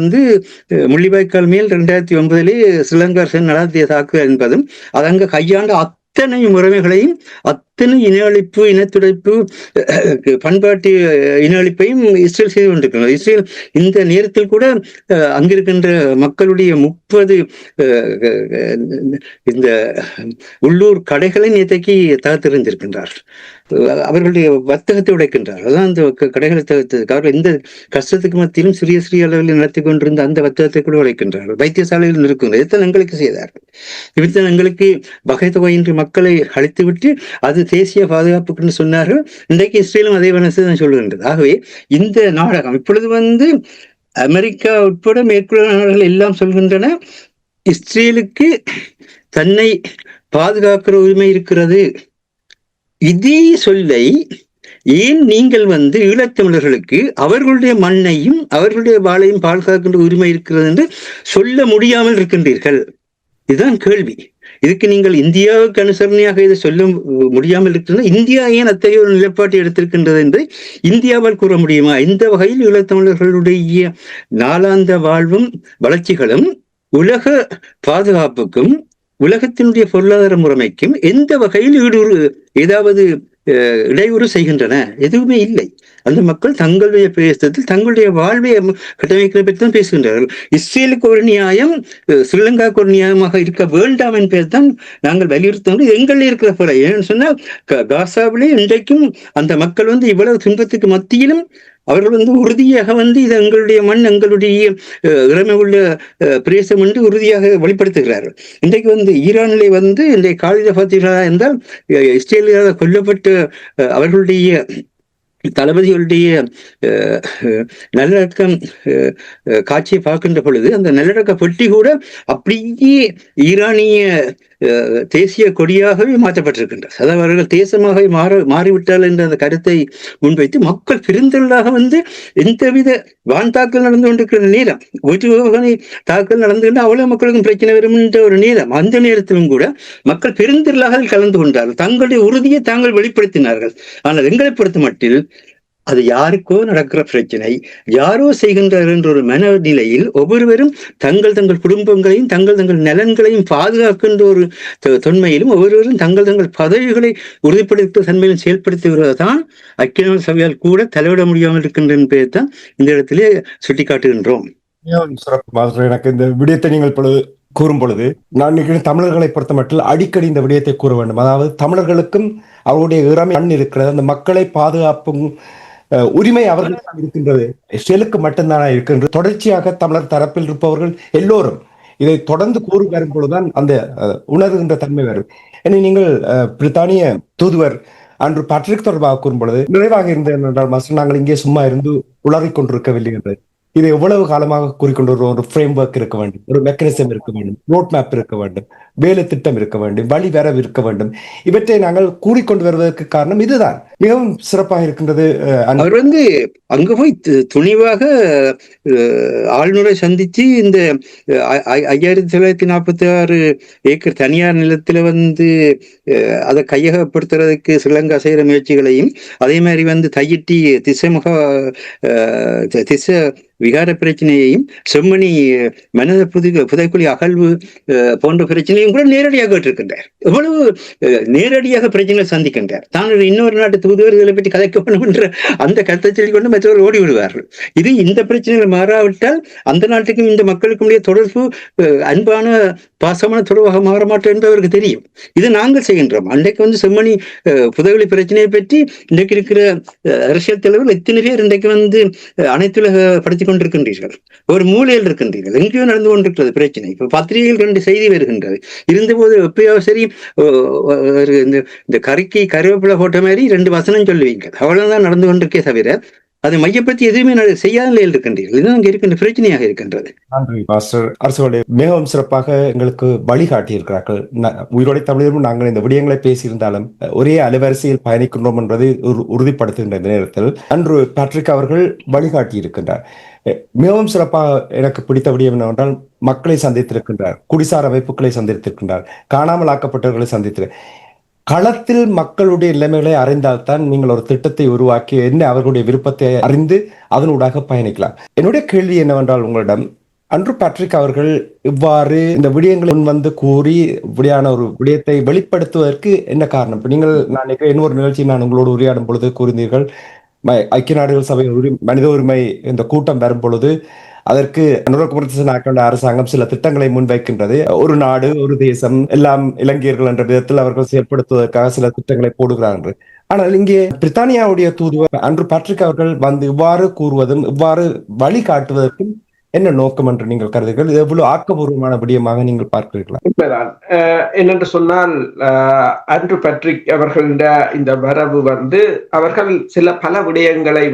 முள்ளிவாய்க்கால் மேல் 2009 ஸ்ரீலங்கா நடத்திய தாக்குதல் என்பதும் அது அங்கு கையாண்ட அத்தனை முறைமைகளையும் அத்தனை இன அழிப்பு, இனத்துடைப்பு, பண்பாட்டு இன அழிப்பையும் இஸ்ரேல் செய்து கொண்டிருக்கிறது. இஸ்ரேல் இந்த நேரத்தில் கூட அங்கிருக்கின்ற மக்களுடைய 30 இந்த உள்ளூர் கடைகளை நேற்றைக்கு தகர்த்தெறிந்திருக்கின்றார். அவர்களுடைய வர்த்தகத்தை உடைக்கின்றார். அதான் அந்த கடைகளை தகர்த்ததுக்காக இந்த கஷ்டத்துக்கு மத்தியிலும் சிறிய சிறிய அளவில் நடத்தி கொண்டிருந்த அந்த வர்த்தகத்தை கூட உடைக்கின்றார்கள். வைத்தியசாலையில் இருக்கின்ற இதைத்தான் எங்களுக்கு செய்தார்கள். இவற்றை எங்களுக்கு வகை தொகையின்றி மக்களை அழித்துவிட்டு அது தேசிய பாதுகாப்புக்கு சொன்னார்கள். இன்றைக்கு இஸ்ரேலும் அதே தான் சொல்லுகின்றது. ஆகவே இந்த நாடகம் இப்பொழுது அமெரிக்கா உட்பட மேற்குள்ள நாடுகள் எல்லாம் சொல்கின்றன, இஸ்ரேலுக்கு தன்னை பாதுகாக்கிற உரிமை இருக்கிறது. இதே சொல்லை ஏன் நீங்கள் ஈழத்தமிழர்களுக்கு அவர்களுடைய மண்ணையும் அவர்களுடைய வாழையும் பாதுகாக்கின்ற உரிமை இருக்கிறது என்று சொல்ல முடியாமல் இருக்கின்றீர்கள்? இதுதான் கேள்வி. இதுக்கு நீங்கள் இந்தியாவுக்கு அனுசரணையாக இதை சொல்ல முடியாமல் இருக்கிறது. இந்தியா ஏன் அத்தகைய ஒரு நிலைப்பாட்டை எடுத்திருக்கின்றது என்று இந்தியாவால் கூற முடியுமா? இந்த வகையில் ஈழத்தமிழர்களுடைய நாளாந்த வாழ்வும் வளர்ச்சிகளும் உலக பாதுகாப்புக்கும் உலகத்தினுடைய பொருளாதார முறைமைக்கும் எந்த வகையில் ஏதாவது இடையூறு செய்கின்றன? எதுவுமே இல்லை. அந்த மக்கள் தங்களுடைய பிரதேசத்தில் தங்களுடைய வாழ்வை கட்டமைக்கிற பற்றி தான் பேசுகின்றார்கள். இஸ்ரேலுக்கு ஒரு நியாயம், ஸ்ரீலங்காவுக்கு ஒரு நியாயமாக இருக்க வேண்டாம் என்பதை தான் நாங்கள் வலியுறுத்தோம். எங்களில் இருக்கிற போல ஏன்னு சொன்னால் காசாவிலே இன்றைக்கும் அந்த மக்கள் இவ்வளவு துன்பத்துக்கு மத்தியிலும் அவர்கள் உறுதியாக இது எங்களுடைய மண், எங்களுடைய இறைமை உள்ள பிரதேசம் என்று உறுதியாக வெளிப்படுத்துகிறார்கள். இன்றைக்கு ஈரானிலே இன்றைய காலையில் பார்த்தீர்களா என்றால் இஸ்ரேலில் கொல்லப்பட்ட அவர்களுடைய தளபதிகளுடைய நல்லடக்கம் காட்சியை பார்க்கின்ற பொழுது அந்த நல்லடக்க பெட்டி கூட அப்படியே ஈரானிய தேசிய கொடியாகவே மாற்றப்பட்டிருக்கின்றது. அதாவது அவர்கள் தேசமாக மாறிவிட்டால் என்ற அந்த கருத்தை முன்வைத்து மக்கள் பெருந்தொழிலாக எந்தவித வான் தாக்கல் நடந்து கொண்டிருக்கிற நேரம், வீட்டு தாக்கல் நடந்துகிட்டு அவ்வளவு மக்களுக்கும் பிரச்சனை வரும் என்ற ஒரு நேரம், அந்த நேரத்திலும் கூட மக்கள் பெருந்தொழிலாக கலந்து கொண்டார்கள். தங்களுடைய உறுதியை தாங்கள் வெளிப்படுத்தினார்கள். ஆனால் எங்களை பொறுத்த மட்டில் அது யாருக்கோ நடக்கிற பிரச்சனை, யாரோ செய்கின்றார் என்ற ஒரு மனநிலையில் ஒவ்வொருவரும் தங்கள் குடும்பங்களையும் தங்கள் நலன்களையும் பாதுகாக்கின்ற ஒரு தொன்மையிலும் ஒவ்வொருவரும் தங்கள் பதவிகளை உறுதிப்படுத்த தன்மையிலும் செயல்படுத்துகிறதான் ஐக்கிய நாடு சபையால் கூட தலையிட முடியாமல் இருக்கின்ற என்பதை தான் இந்த இடத்திலே சுட்டிக்காட்டுகின்றோம். எனக்கு இந்த விடயத்தை நீங்கள் கூறும் பொழுது நான் தமிழர்களை பொறுத்த மட்டும் அடிக்கடி இந்த விடயத்தை கூற வேண்டும். அதாவது தமிழர்களுக்கும் அவருடைய இறைமை இருக்கிறது, அந்த மக்களை பாதுகாப்பும் உரிமை அவர்களுக்கு இருக்கின்றது, இஸ்ரேலுக்கு மட்டும்தானா இருக்கின்றது. தொடர்ச்சியாக தமிழர் தரப்பில் இருப்பவர்கள் எல்லோரும் இதை தொடர்ந்து கூறி வரும் பொழுதுதான் அந்த உணர்கின்ற தன்மை வரும். ஏன்னா நீங்கள் பிரித்தானிய தூதுவர் அன்று பேட்ரிக் தொடர்பாக கூறும் பொழுது நிறைவாக இருந்தது என்றால் மாஸ்டர், நாங்கள் இங்கே சும்மா இருந்து உளறிக் கொண்டிருக்கவில்லை என்று. இது எவ்வளவு காலமாக கூறிக்கொண்டு ஒரு ஃப்ரேம் ஒர்க் இருக்க வேண்டும், ஒரு மெக்கானிசம் இருக்க வேண்டும், ரோட் மேப் இருக்க வேண்டும், வேலை திட்டம் இருக்க வேண்டும், வழி வரவு இருக்க வேண்டும். இவற்றை நாங்கள் கூறிக்கொண்டு வருவதற்கு காரணம் இதுதான். மிகவும் சிறப்பாக இருக்கின்றது. அவர் அங்கு போய் துணிவாக ஆளுநரை சந்திச்சு இந்த 5946 ஏக்கர் தனியார் நிலத்துல அதை கையகப்படுத்துறதுக்கு ஸ்ரீலங்கா செய்யற முயற்சிகளையும் அதே மாதிரி தையிட்டி திசை விகார பிரச்சனையையும் செம்மணி மனித புதைக்குழி அகழ்வு போன்ற பிரச்சனையும் கூட நேரடியாக கேட்டிருக்கின்றார். எவ்வளவு நேரடியாக பிரச்சனைகளை சந்திக்கின்றார். தான் இன்னொரு நாட்டு தூதுவர்களை பற்றி கதைக்க வேண்டும் என்ற அந்த கருத்தை சொல்லிக் கொண்டு மற்றவர்கள் ஓடி விடுவார்கள். இது இந்த பிரச்சனைகள் மாறாவிட்டால் அந்த நாட்டுக்கும் இந்த மக்களுக்கும் தொடர்பு அன்பான பாசமான தொடர்பாக மாறமாட்டோம் என்பவருக்கு தெரியும். இது நாங்கள் செய்கின்றோம். அன்றைக்கு செம்மணி புதைவெளி பிரச்சனையை பற்றி இன்றைக்கு இருக்கிற அரசியல் தலைவர்கள் எத்தனை பேர் இன்றைக்கு அனைத்துலக படுத்திக் கொண்டிருக்கின்றீர்கள். ஒரு மூலையில் இருக்கின்றீர்கள். எங்கேயோ நடந்து கொண்டிருக்கிறது பிரச்சனை. இப்ப பத்திரிகைகள் 2 செய்தி வருகின்றது. இருந்தபோது எப்பயோ சரி இந்த கருவேப்பிலை போட்ட மாதிரி 2 வசனம் சொல்லுவீங்க. அவ்வளவுதான் நடந்து கொண்டிருக்கே தவிர அதை மையப்படுத்தி எதுவுமே செய்யாத நிலையில் இருக்கின்றீர்கள். இதுதான் அங்கே இருக்கின்ற பிரச்சனையாக இருக்கின்றது. நன்றி மாஸ்டர். அரசுடைய மிகவும் சிறப்பாக எங்களுக்கு வழிகாட்டி இருக்கிறார்கள். உயிரோடை தமிழரும் நாங்கள் இந்த விடயங்களை பேசியிருந்தாலும் ஒரே அலைவரிசையில் பயணிக்கின்றோம் என்பதை உறுதிப்படுத்துகின்ற இந்த நேரத்தில் அன்று பேட்ரிக் அவர்கள் வழிகாட்டி இருக்கின்றார். மிகவும் சிறப்பாக எனக்கு பிடித்த விடயம் என்னவென்றால் மக்களை சந்தித்திருக்கின்றார், குடிசார் அமைப்புகளை சந்தித்திருக்கின்றார், காணாமல் ஆக்கப்பட்டவர்களை சந்தித்திருக்கிறார். களத்தில் மக்களுடைய நிலைமைகளை அறிந்தால்தான் நீங்கள் ஒரு திட்டத்தை உருவாக்கி என்ன அவர்களுடைய விருப்பத்தை அறிந்து அதனூடாக பயணிக்கலாம். என்னுடைய கேள்வி என்னவென்றால் உங்களிடம், அன்று பேட்ரிக் அவர்கள் இவ்வாறு இந்த விடயங்களை வந்து கூறி இப்படியான ஒரு விடயத்தை வெளிப்படுத்துவதற்கு என்ன காரணம்? நீங்கள் நான் இன்னொரு நிகழ்ச்சி நான் உங்களோடு உரையாடும் பொழுது கூறினீர்கள், ஐக்கிய நாடுகள் சபை மனித உரிமை இந்த கூட்டம் வரும் பொழுது அதற்கு அரசாங்கம் சில திட்டங்களை முன்வைக்கின்றது. ஒரு நாடு ஒரு தேசம் எல்லாம் இலங்கையர்கள் என்ற விதத்தில் அவர்கள் செயல்படுத்துவதற்காக சில திட்டங்களை போடுகிறார்கள். ஆனால் இங்கே பிரித்தானியாவுடைய தூதுவர் அன்று பேட்ரிக் அவர்கள் வந்து இவ்வாறு கூறுவதும் இவ்வாறு வழிகாட்டுவதற்கும் என்ன நோக்கம் என்று நீங்கள் கருதுகிறீர்கள்? இது எவ்வளவு ஆக்கப்பூர்வமான விடயமாக நீங்கள் பார்க்கிறீர்களா? உண்மைதான். என்னென்று சொன்னால் ஆண்ட்ரூ பேட்ரிக் அவர்களுடைய இந்த வரவு அவர்கள் பல விடயங்களை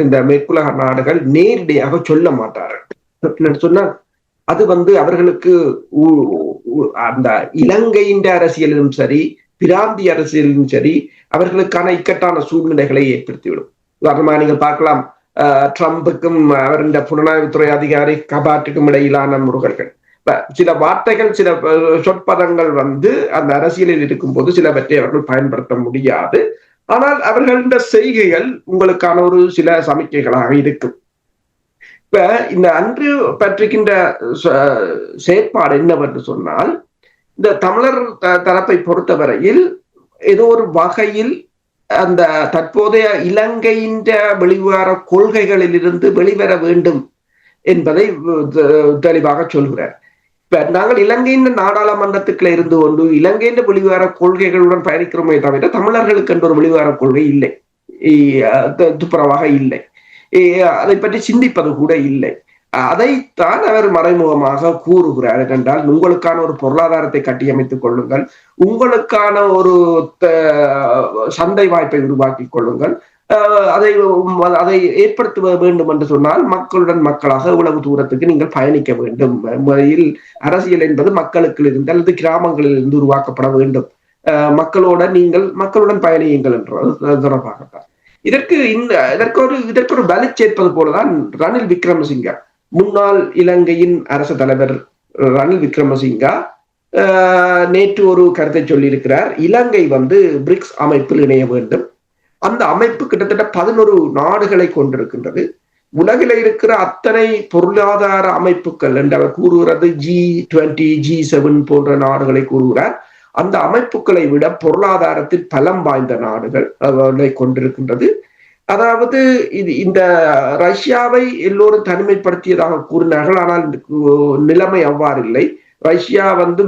இந்த மேற்குலக நாடுகள் நேரடியாக சொல்ல மாட்டார்கள். என்னென்று சொன்னால் அது அவர்களுக்கு அந்த இலங்கையின் அரசியலிலும் சரி பிராந்திய அரசியலிலும் சரி அவர்களுக்கான இக்கட்டான சூழ்நிலைகளை ஏற்படுத்திவிடும். உதாரணமாக நீங்கள் பார்க்கலாம், ட்ரம்புக்கும் அவர் இந்த புலனாய்வுத்துறை அதிகாரி கபாட்டுக்கும் இடையிலான முருகல்கள், சில வார்த்தைகள் சில சொற்பதங்கள் அந்த அரசியலில் இருக்கும் போது சிலவற்றை அவர்கள் பயன்படுத்த முடியாது. ஆனால் அவர்களின் செய்கைகள் உங்களுக்கான ஒரு சில சமிக்கைகளாக இருக்கும். இப்ப இந்த ஆண்ட்ரூ பேட்ரிக்கின்ற செயற்பாடு என்னவென்று சொன்னால், இந்த தமிழர் தரப்பை பொறுத்தவரையில் ஏதோ ஒரு வகையில் அந்த தற்போதைய இலங்கையின் வெளிவார கொள்கைகளில் இருந்து வெளிவர வேண்டும் என்பதை தெளிவாக சொல்கிறார். இப்ப நாங்கள் இலங்கையின் நாடாளுமன்றத்துக்குள்ள இருந்து கொண்டு இலங்கையின் வெளிவார கொள்கைகளுடன் பயணிக்கிறோமே தவிர தமிழர்களுக்கு என்ற ஒரு வெளிவார கொள்கை இல்லை, துப்புரவாக இல்லை, அதை பற்றி சிந்திப்பது கூட இல்லை. அதைத்தான் அவர் மறைமுகமாக கூறுகிறார். என்றால் உங்களுக்கான ஒரு பொருளாதாரத்தை கட்டியமைத்துக் கொள்ளுங்கள், உங்களுக்கான ஒரு சந்தை வாய்ப்பை உருவாக்கி கொள்ளுங்கள், அதை ஏற்படுத்த வேண்டும் என்று சொன்னால் மக்களுடன் மக்களாக இவ்வளவு தூரத்துக்கு நீங்கள் பயணிக்க வேண்டும். முறையில் அரசியல் என்பது மக்களுக்கு இருந்து அல்லது கிராமங்களில் இருந்து உருவாக்கப்பட வேண்டும். மக்களுடன் பயணியுங்கள் என்ற தொடர்பாகத்தான் இதற்கு ஒரு வலி சேர்ப்பது போலதான் ரணில் விக்ரமசிங்க, முன்னாள் இலங்கையின் அரசு தலைவர் ரணில் விக்ரமசிங்கா நேற்று ஒரு கருத்தை சொல்லியிருக்கிறார். இலங்கை பிரிக்ஸ் அமைப்பில் இணைய வேண்டும். அந்த அமைப்பு கிட்டத்தட்ட 11 நாடுகளை கொண்டிருக்கின்றது. உலகில இருக்கிற அத்தனை பொருளாதார அமைப்புகள் என்று அவர் கூறுகிறது G20, G7 போன்ற நாடுகளை கூறுகிறார். அந்த அமைப்புகளை விட பொருளாதாரத்தில் பலம் வாய்ந்த நாடுகளை கொண்டிருக்கின்றது. அதாவது இந்த ரஷ்யாவை எல்லோரும் தனிமைப்படுத்தியதாக கூறினார்கள். ஆனால் நிலைமை அவ்வாறு இல்லை. ரஷ்யா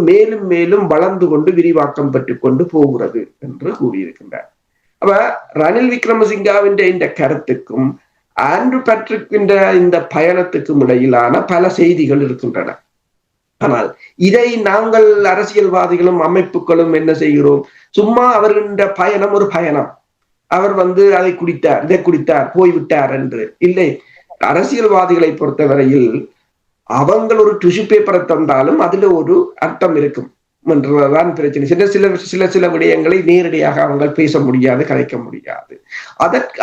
மேலும் மேலும் வளர்ந்து கொண்டு விரிவாக்கம் பெற்றுக் கொண்டு போகிறது என்று கூறியிருக்கின்றார். அப்ப ரணில் விக்ரமசிங்காவின் இந்த கருத்துக்கும் ஆண்ட்ரூ பேட்ரிக்கின் இந்த பயணத்துக்கும் இடையிலான பல செய்திகள் இருக்கின்றன. ஆனால் இதை நாங்கள் அரசியல்வாதிகளும் அமைப்புகளும் என்ன செய்கிறோம்? சும்மா அவர்கின்ற பயணம் ஒரு பயணம், அவர் அதை குடித்தார், இதை குடித்தார், போய்விட்டார் என்று இல்லை. அரசியல்வாதிகளை பொறுத்தவரையில் அவங்க ஒரு டிஷ்யூ பேப்பரை தந்தாலும் அதுல ஒரு அர்த்தம் இருக்கும் என்றுதான் பிரச்சனை. சில விடயங்களை நேரடியாக அவங்க பேச முடியாது, கலைக்க முடியாது.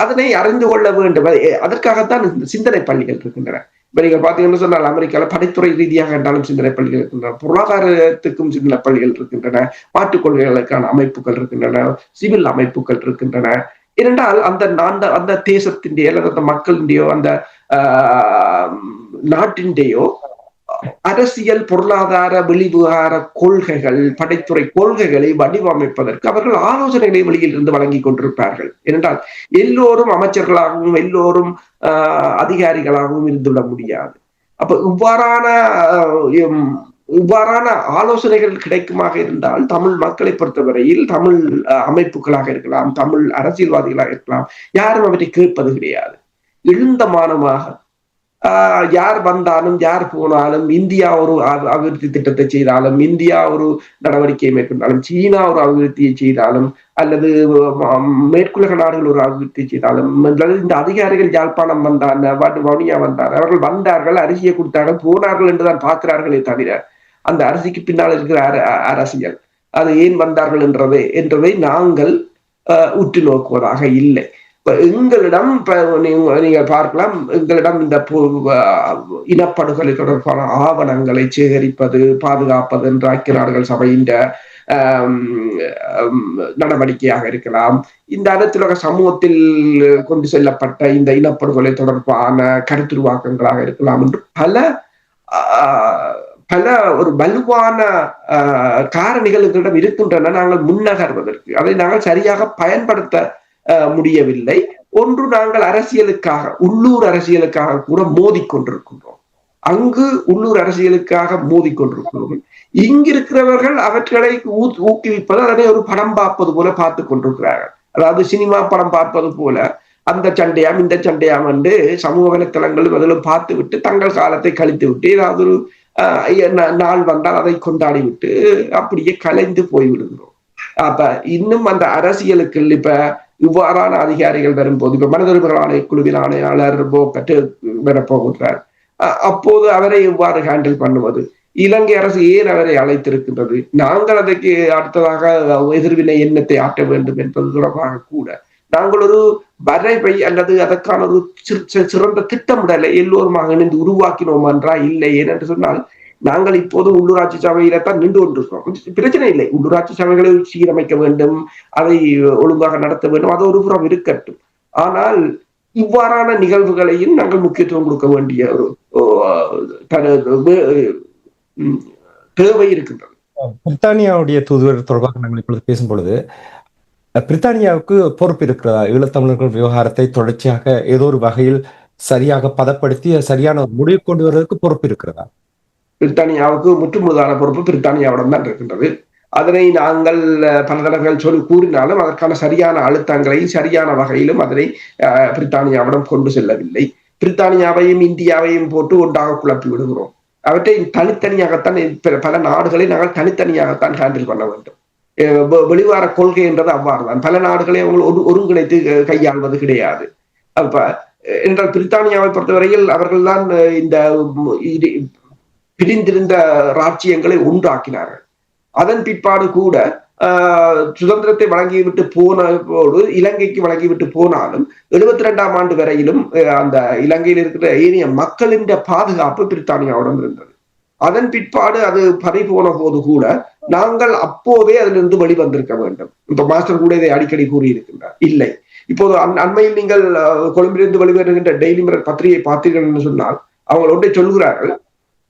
அதனை அறிந்து கொள்ள வேண்டும். அதற்காகத்தான் சிந்தனை பள்ளிகள் இருக்கின்றன. இப்ப நீங்க பாத்தீங்கன்னு சொன்னால் அமெரிக்கால படைத்துறை ரீதியாக என்றாலும் சிந்தனை பள்ளிகள் இருக்கின்றன, பொருளாதாரத்துக்கும் சிந்தனை பள்ளிகள் இருக்கின்றன, மாற்றுக் கொள்கைகளுக்கான அமைப்புகள் இருக்கின்றன, சிவில் அமைப்புகள் இருக்கின்றன. ஏனென்றால் அந்த தேசத்தின் அல்லது அந்த மக்களின் அந்த நாட்டின்டையோ அரசியல் பொருளாதார வெளிவிவகார கொள்கைகள் படைத்துறை கொள்கைகளை வடிவமைப்பதற்கு அவர்கள் ஆலோசனைகளை வெளியில் இருந்து வழங்கி கொண்டிருப்பார்கள். ஏனென்றால் எல்லோரும் அமைச்சர்களாகவும் எல்லோரும் அதிகாரிகளாகவும் இருந்துவிட முடியாது. அப்ப இவ்வாறான ஆலோசனைகள் கிடைக்குமாக இருந்தால் தமிழ் மக்களை பொறுத்தவரையில் தமிழ் அமைப்புகளாக இருக்கலாம், தமிழ் அரசியல்வாதிகளாக இருக்கலாம், யாரும் அவற்றை கேட்பது கிடையாது. எழுந்தமானமாக யார் வந்தாலும் யார் போனாலும், இந்தியா ஒரு அபிவிருத்தி திட்டத்தை செய்தாலும், இந்தியா ஒரு நடவடிக்கையை மேற்கொண்டாலும், சீனா ஒரு அபிவிருத்தியை செய்தாலும், அல்லது மேற்குலக நாடுகள் ஒரு அபிவிருத்தி செய்தாலும், இந்த அதிகாரிகள் யாழ்ப்பாணம் வந்தாங்க, வவுனியா வந்தாங்க, அவர்கள் வந்தார்கள், அரிசியை கொடுத்தார்கள், போனார்கள் என்றுதான் பார்க்கிறார்களே தவிர அந்த அரிசிக்கு பின்னால் இருக்கிற அரசியல் அது ஏன் வந்தார்கள் என்றதை நாங்கள் உற்று நோக்குவதாக இல்லை. எங்களிடம் நீங்க பார்க்கலாம், எங்களிடம் இந்த இனப்படுகொலை தொடர்பான ஆவணங்களை சேகரிப்பது, பாதுகாப்பது என்ற ஐக்கிய நாடுகள் சபையின் நடவடிக்கையாக இருக்கலாம், இந்த அனைத்துலக சமூகத்தில் கொண்டு செல்லப்பட்ட இந்த இனப்படுகொலை தொடர்பான கருத்துருவாக்கங்களாக இருக்கலாம் என்று பல ஒரு வலுவான காரணிகள் எங்களிடம் இருக்கின்றன. நாங்கள் முன்னகர்வதற்கு அதை நாங்கள் சரியாக பயன்படுத்த முடியவில்லை. ஒன்று, நாங்கள் அரசியலுக்காக, உள்ளூர் அரசியலுக்காக கூட மோதிக்கொண்டிருக்கின்றோம். அங்கு உள்ளூர் அரசியலுக்காக மோதிக்கொண்டிருக்கிறோம். இங்கிருக்கிறவர்கள் அவற்றை ஊக்குவிப்பது, அதனை ஒரு படம் பார்ப்பது போல பார்த்து கொண்டிருக்கிறார்கள். அதாவது சினிமா படம் பார்ப்பது போல அந்த சண்டையாம் இந்த சண்டையாம் என்று சமூக வலைத்தளங்களும் அதிலும் பார்த்து விட்டு தங்கள் காலத்தை கழித்து விட்டு ஏதாவது ஒரு நாள் வந்தால் அதை கொண்டாடி விட்டு அப்படியே கலைந்து போய்விடுகிறோம். அப்ப இன்னும் அந்த அரசியலுக்கு இப்ப இவ்வாறான அதிகாரிகள் வரும்போது, இப்ப மனித உரிமைகள் ஆணைக்குழுவின் ஆணையாளர் போக்கட்டு வரப்போகிறார், அப்போது அவரை எவ்வாறு ஹேண்டில் பண்ணுவது? இலங்கை அரசு ஏன் அவரை அழைத்திருக்கின்றது? நாங்கள் அதற்கு அடுத்ததாக எதிர்வினை எண்ணத்தை ஆற்ற வேண்டும் என்பது தொடர்பாக கூட நாங்கள் ஒரு வரைவை அல்லது அதற்கான ஒரு சிறந்த திட்டமிடலை எல்லோருமாக இணைந்து உருவாக்கினோம் என்றா? இல்லை. ஏனென்று சொன்னால் நாங்கள் இப்போது உள்ளூராட்சி சபையில தான் நின்று கொண்டிருக்கிறோம். பிரச்சனை இல்லை, உள்ளூராட்சி சபைகளை சீரமைக்க வேண்டும், அதை ஒழுங்காக நடத்த வேண்டும், அது ஒரு புறம் இருக்கட்டும். ஆனால் இவ்வாறான நிகழ்வுகளையும் நாங்கள் முக்கியத்துவம் கொடுக்க வேண்டிய ஒரு தேவை இருக்கின்றது. பிரித்தானியாவுடைய தூதுவர் தொடர்பாக நாங்கள் இப்பொழுது பேசும் பொழுது, பிரித்தானியாவுக்கு பொறுப்பு இருக்கிறதா? ஈழத்தமிழர்கள் விவகாரத்தை தொடர்ச்சியாக ஏதோ ஒரு வகையில் சரியாக பதப்படுத்தி சரியான ஒரு முடிவு கொண்டு வருவதற்கு பொறுப்பு இருக்கிறதா? பிரித்தானியாவுக்கு முற்றுமுழுதான பொறுப்பு பிரித்தானியாவிடம் தான் இருக்கின்றது. அதனை நாங்கள் பல தடவைகள் கூறினாலும் அதற்கான சரியான அழுத்தங்களையும் சரியான வகையிலும் அதனை பிரித்தானியாவிடம் கொண்டு செல்லவில்லை. பிரித்தானியாவையும் இந்தியாவையும் போட்டு ஒன்றாக குழப்பி விடுகிறோம். அவற்றை தனித்தனியாகத்தான் பல நாடுகளை நாங்கள் தனித்தனியாகத்தான் ஹேண்டில் பண்ண வேண்டும். வெளிவார கொள்கை என்றது அவ்வாறுதான். பல நாடுகளை அவங்க ஒருங்கிணைத்து கையாள்வது கிடையாது. அப்ப என்றால் பிரித்தானியாவை பொறுத்தவரையில் அவர்கள்தான் இந்த பிரிந்திருந்த ராஜ்யங்களை ஒன்றாக்கினார்கள். அதன் பிற்பாடு கூட சுதந்திரத்தை வழங்கிவிட்டு போனோடு இலங்கைக்கு வழங்கிவிட்டு போனாலும் 72ஆம் ஆண்டு வரையிலும் அந்த இலங்கையில் இருக்கிற ஏனைய மக்களின் பாதுகாப்பு பிரித்தானியாவுடன் இருந்தது. அதன் பிற்பாடு அது பறி போன போது கூட நாங்கள் அப்போதே அதிலிருந்து வெளிவந்திருக்க வேண்டும். இப்ப மாஸ்டர் கூட இதை அடிக்கடி கூறியிருக்கின்றார். இல்லை, இப்போது அண்மையில் நீங்கள் கொழும்பிலிருந்து வெளிவருகின்ற டெய்லி மிரர் பத்திரிகை பார்த்தீர்கள் என்று சொன்னால் அவங்க ஒன்றை சொல்கிறார்கள்,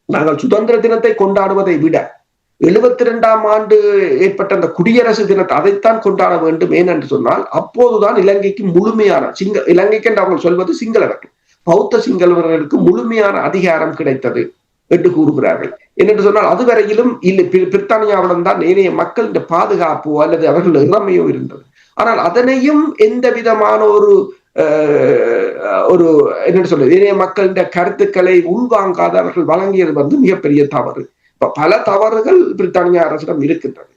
நாங்கள் சுதந்திர தினத்தை கொண்டாடுவதை விட 72ஆம் ஆண்டு ஏற்பட்ட அந்த குடியரசு தினத்தை அதைத்தான் கொண்டாட வேண்டும். ஏனென்று சொன்னால் அப்போதுதான் இலங்கைக்கு முழுமையான இலங்கைக்கு என்று அவங்க சொல்வது சிங்களவர்கள், பௌத்த சிங்களவர்களுக்கு முழுமையான அதிகாரம் கிடைத்தது என்று கூறுகிறார்கள். என்னென்று சொன்னால் அதுவரையிலும் இல்லை, பிரித்தானியாவுடன் தான் ஏனைய மக்கள் இந்த பாதுகாப்போ அல்லது அவர்கள் இளமையோ இருந்தது. ஆனால் அதனையும் எந்த விதமான ஒரு என்னென்னு சொல்றது, ஏனைய மக்களின் கருத்துக்களை உள்வாங்காத அவர்கள் வழங்கியது மிகப்பெரிய தவறு. இப்ப பல தவறுகள் பிரித்தானியா அரசிடம் இருக்கின்றது.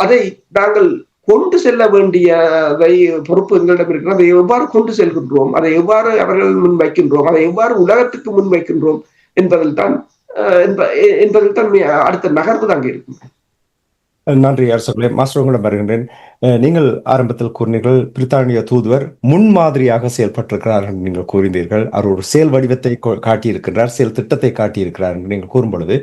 அதை நாங்கள் கொண்டு செல்ல வேண்டியதை பொறுப்பு எங்களிடம் இருக்கிறது. அதை எவ்வாறு கொண்டு செல்கின்றோம், அதை எவ்வாறு அவர்கள் முன்வைக்கின்றோம், அதை எவ்வாறு உலகத்துக்கு முன்வைக்கின்றோம் என்பதில் தான் அடுத்த நகர்வு தாங்க இருக்கும். நன்றி அரசர்களே. மாஸ்டர் உங்களிடம் வருகின்றேன். நீங்கள் ஆரம்பத்தில் கூறினீர்கள் பிரித்தானிய தூதுவர் முன்மாதிரியாக செயல்பட்டிருக்கிறார்கள் நீங்கள் கூறினீர்கள். அவர் ஒரு செயல் வடிவத்தை காட்டியிருக்கிறார், செயல் திட்டத்தை காட்டியிருக்கிறார் என்று நீங்கள் கூறும் பொழுது,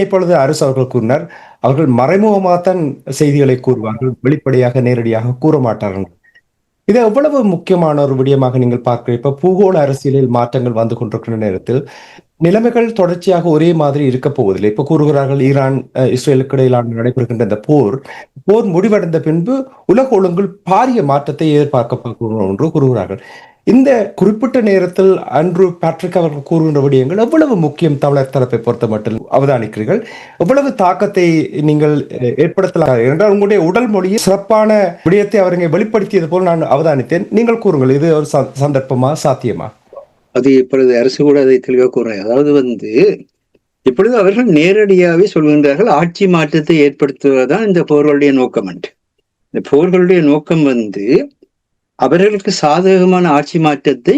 இப்பொழுது அரசு அவர்கள் கூறினார் அவர்கள் மறைமுகமாகத்தான் செய்திகளை கூறுவார்கள், வெளிப்படையாக நேரடியாக கூற மாட்டார்கள். இது எவ்வளவு முக்கியமான ஒரு விடயமாக நீங்கள் பார்க்கிறீர்கள். இப்ப பூகோள அரசியலில் மாற்றங்கள் வந்து கொண்டிருக்கிற நேரத்தில் நிலைமைகள் தொடர்ச்சியாக ஒரே மாதிரி இருக்க போவதில்லை. இப்ப கூறுகிறார்கள் ஈரான் இஸ்ரேலுக்கு இடையிலான நடைபெறுகின்ற இந்த போர் முடிவடைந்த பின்பு உலக ஒழுங்கில் பாரிய மாற்றத்தை எதிர்பார்க்க என்று கூறுகிறார்கள். இந்த குறிப்பிட்ட நேரத்தில் ஆண்ட்ரூ பேட்ரிக் அவர்கள் கூறுகின்ற விடயங்கள் எவ்வளவு முக்கியம் தமிழர் தரப்பை பொறுத்த மட்டும் அவதானிக்கிறீர்கள்? எவ்வளவு தாக்கத்தை நீங்கள் ஏற்படுத்தலாம் என்றால் உங்களுடைய உடல் மொழியில் சிறப்பான விடயத்தை அவர்கள் வெளிப்படுத்தியது போல் நான் அவதானித்தேன். நீங்கள் கூறுங்கள், இது ஒரு சந்தர்ப்பமா, சாத்தியமா? அது இப்பொழுது அரசு கூட அதை தெளிவாக கூறுறாங்க. அதாவது இப்பொழுது அவர்கள் நேரடியாகவே சொல்கின்றார்கள், ஆட்சி மாற்றத்தை ஏற்படுத்துவதுதான் இந்த போர்களுடைய நோக்கம். இந்த போர்களுடைய நோக்கம் அவர்களுக்கு சாதகமான ஆட்சி மாற்றத்தை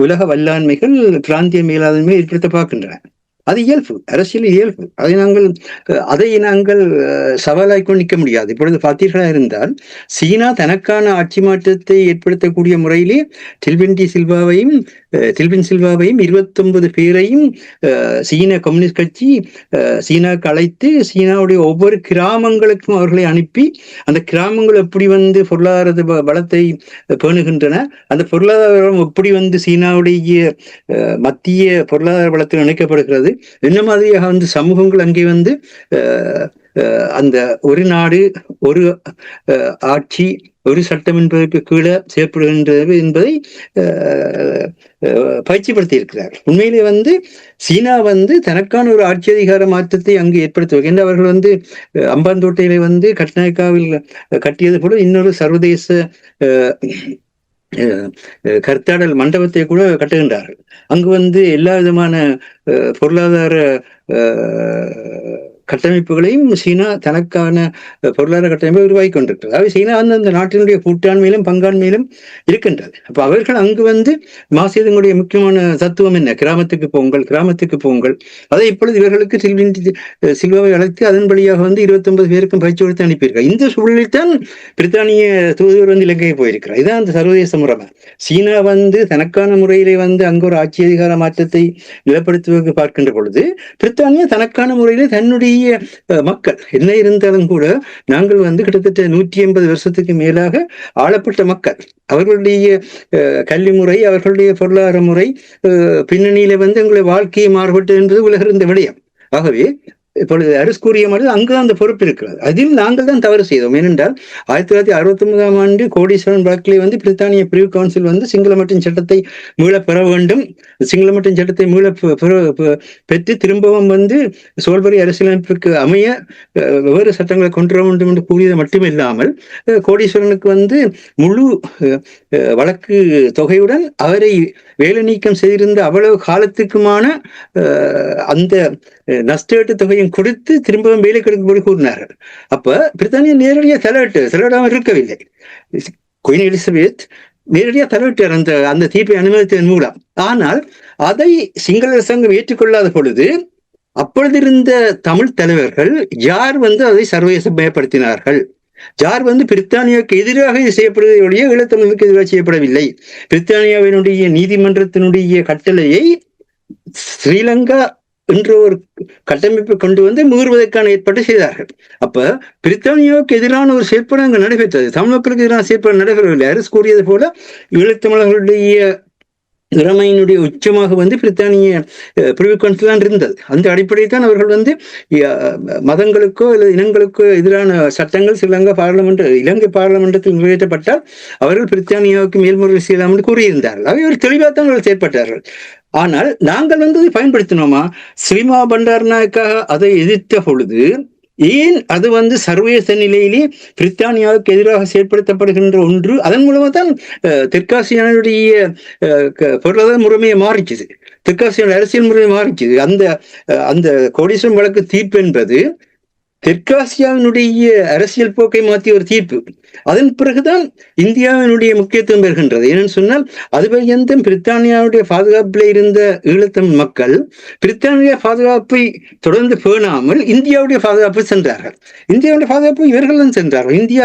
உலக வல்லாண்மைகள் பிராந்திய மேலாண்மை ஏற்படுத்த பார்க்கின்றன. அது இயல்பு, அரசியல் இயல்பு. அதை நாங்கள் சவாலாய் கொண்டு நிற்க முடியாது. இப்பொழுது பார்த்தீர்களா இருந்தால் சீனா தனக்கான ஆட்சி மாற்றத்தை ஏற்படுத்தக்கூடிய முறையிலே டில்பின் சில்வாவையும் 29 பேரையும் சீன கம்யூனிஸ்ட் கட்சி சீனாவுக்கு அழைத்து சீனாவுடைய ஒவ்வொரு கிராமங்களுக்கும் அவர்களை அனுப்பி அந்த கிராமங்கள் எப்படி பொருளாதார பலத்தை பேணுகின்றன, அந்த பொருளாதாரம் எப்படி சீனாவுடைய மத்திய பொருளாதார பலத்தில் இணைக்கப்படுகிறது, என்ன மாதிரியாக சமூகங்கள் அங்கே அந்த ஒரு நாடு ஒரு ஆட்சி ஒரு சட்டம் என்பதற்கு கீழே செயற்படுகின்றது என்பதை பயிற்சிப்படுத்தி இருக்கிறார். உண்மையிலே சீனா தனக்கான ஒரு ஆட்சி அதிகார மாற்றத்தை அங்கு ஏற்படுத்துவாங்க. அவர்கள் அம்பாந்தோட்டையில கட்நாயக்காவில் கட்டியது போல இன்னொரு சர்வதேச கருத்தாடல் மண்டபத்தை கூட கட்டுகின்றார்கள். அங்கு எல்லா விதமான பொருளாதார கட்டமைப்புகளையும் சீனா தனக்கான பொருளாதார கட்டமைப்பை உருவாக்கி கொண்டிருக்கிறது. அவை சீனா அந்த நாட்டினுடைய கூட்டாண்மையிலும் பங்காண்மையிலும் இருக்கின்றது. அப்ப அவர்கள் அங்கு மாசியதனுடைய முக்கியமான தத்துவம் என்ன? கிராமத்துக்கு போங்கள். அதை இப்பொழுது இவர்களுக்கு சில்வாவை அழைத்து அதன் வழியாக 29 பேருக்கும் பயிற்சி கொடுத்து அனுப்பியிருக்கார். இந்த சூழலில் தான் பிரித்தானிய தூதுவர் இலங்கையை போயிருக்கிறார். இதான் அந்த சர்வதேச முறைமை. சீனா தனக்கான முறையிலே அங்கு ஒரு ஆட்சி அதிகார மாற்றத்தை நிலப்படுத்துவதற்கு பார்க்கின்ற பொழுது பிரித்தானியா தனக்கான முறையிலே தன்னுடைய மக்கள் என்ன இருந்தாலும் கூட நாங்கள் கிட்டத்தட்ட 180 வருஷத்துக்கு மேலாக ஆளப்பட்ட மக்கள், அவர்களுடைய கல்வி முறை அவர்களுடைய பொருளாதார முறை பின்னணியில எங்களுடைய வாழ்க்கையை மாறுபட்டு என்பது உலக இருந்த விடயம். ஆகவே இப்பொழுது அரசு கூறிய மாதிரி அங்குதான் அந்த பொறுப்பு இருக்கிறது. அதில் நாங்கள் தான் தவறு செய்தோம். ஏனென்றால் 1969ஆம் ஆண்டு கோடீஸ்வரன் வழக்கிலே பிரித்தானிய பிரிவு கவுன்சில் சிங்கள மட்டின் சட்டத்தை மீள பெற வேண்டும், சிங்கள மட்டின் சட்டத்தை மீள பெற்று திரும்பவும் சோல்பரி அரசியலமைப்பிற்கு அமைய வேறு சட்டங்களை கொண்டு வர வேண்டும் என்று கூறியது மட்டுமில்லாமல் கோடீஸ்வரனுக்கு முழு வழக்கு தொகையுடன் அவரை வேலை நீக்கம் செய்திருந்த அவ்வளவு காலத்துக்குமான அந்த நஷ்டஈட்டு தொகையும் கொடுத்து திரும்பவும் வேலை கொடுக்கும்படி கூறினார்கள். அப்ப பிரித்தானியா நேரடியாக தலையிடாமல் இருக்கவில்லை. குயின் எலிசபெத் நேரடியாக தலையிட்டார் அந்த தீர்ப்பை அனுமதித்ததன் மூலம். ஆனால் அதை சிங்கள அரசாங்கம் ஏற்றுக்கொள்ளாத பொழுது அப்பொழுது இருந்த தமிழ் தலைவர்கள் யார் அதை சர்வதேசமயப்படுத்தினார்கள், யார் பிரித்தானியாவுக்கு எதிராக இது செய்யப்படுவதை ஒழிய ஈழத்தமிழருக்கு எதிராக செய்யப்படவில்லை. பிரித்தானியாவினுடைய நீதிமன்றத்தினுடைய கட்டளையை ஸ்ரீலங்கா என்ற ஒரு கட்டமைப்பை கொண்டு மீறுவதற்கான ஏற்பாடு செய்தார்கள். அப்ப பிரித்தானியாவுக்கு எதிரான ஒரு செயற்பாடு அங்கு நடைபெற்றது. தமிழ் மக்களுக்கு எதிரான செயற்பாடு நடைபெறவில்லை. அரசு கூறியது போல ஈழத்தமிழர்களுடைய திறமையினுடைய உச்சமாக பிரித்தானிய பிரிவு கவுன்சில் தான் இருந்தது. அந்த அடிப்படையில் தான் அவர்கள் மதங்களுக்கோ அல்லது இனங்களுக்கோ எதிரான சட்டங்கள் இலங்கை பாராளுமன்றத்தில் நிறைவேற்றப்பட்டால் அவர்கள் பிரித்தானியாவுக்கு மேல்முறை செய்யலாம் என்று கூறியிருந்தார்கள். அவை தெளிவாக தான் அவர்கள் செயற்பட்டார்கள். ஆனால் நாங்கள் அதை பயன்படுத்தினோமா? ஸ்ரீமா பண்டாரநாயக்காக அதை எதிர்த்த பொழுது ஏன் அது சர்வதேச நிலையிலே பிரித்தானியாவுக்கு எதிராக செயற்படுத்தப்படுகின்ற ஒன்று, அதன் மூலமா தான் தெற்காசியானுடைய பொருளாதார முறைமையை மாறிச்சுது, தெற்காசியான அரசியல் முறையை மாறிச்சுது. அந்த கோடீஸ்வரன் வழக்கு தீர்ப்பு என்பது தெற்காசியாவினுடைய அரசியல் போக்கை மாற்றிய ஒரு தீர்ப்பு. அதன் பிறகுதான் இந்தியாவினுடைய முக்கியத்துவம் பெறுகின்றது. ஏன்னு சொன்னால் அது பர்யந்தம் பிரித்தானியாவுடைய பாதுகாப்பில் இருந்த ஈழத்தமிழ் மக்கள் பிரித்தானிய பாதுகாப்பை தொடர்ந்து பேணாமல் இந்தியாவுடைய பாதுகாப்பு சென்றார்கள். இந்தியாவுடைய பாதுகாப்பு இவர்கள் தான் சென்றார்கள். இந்தியா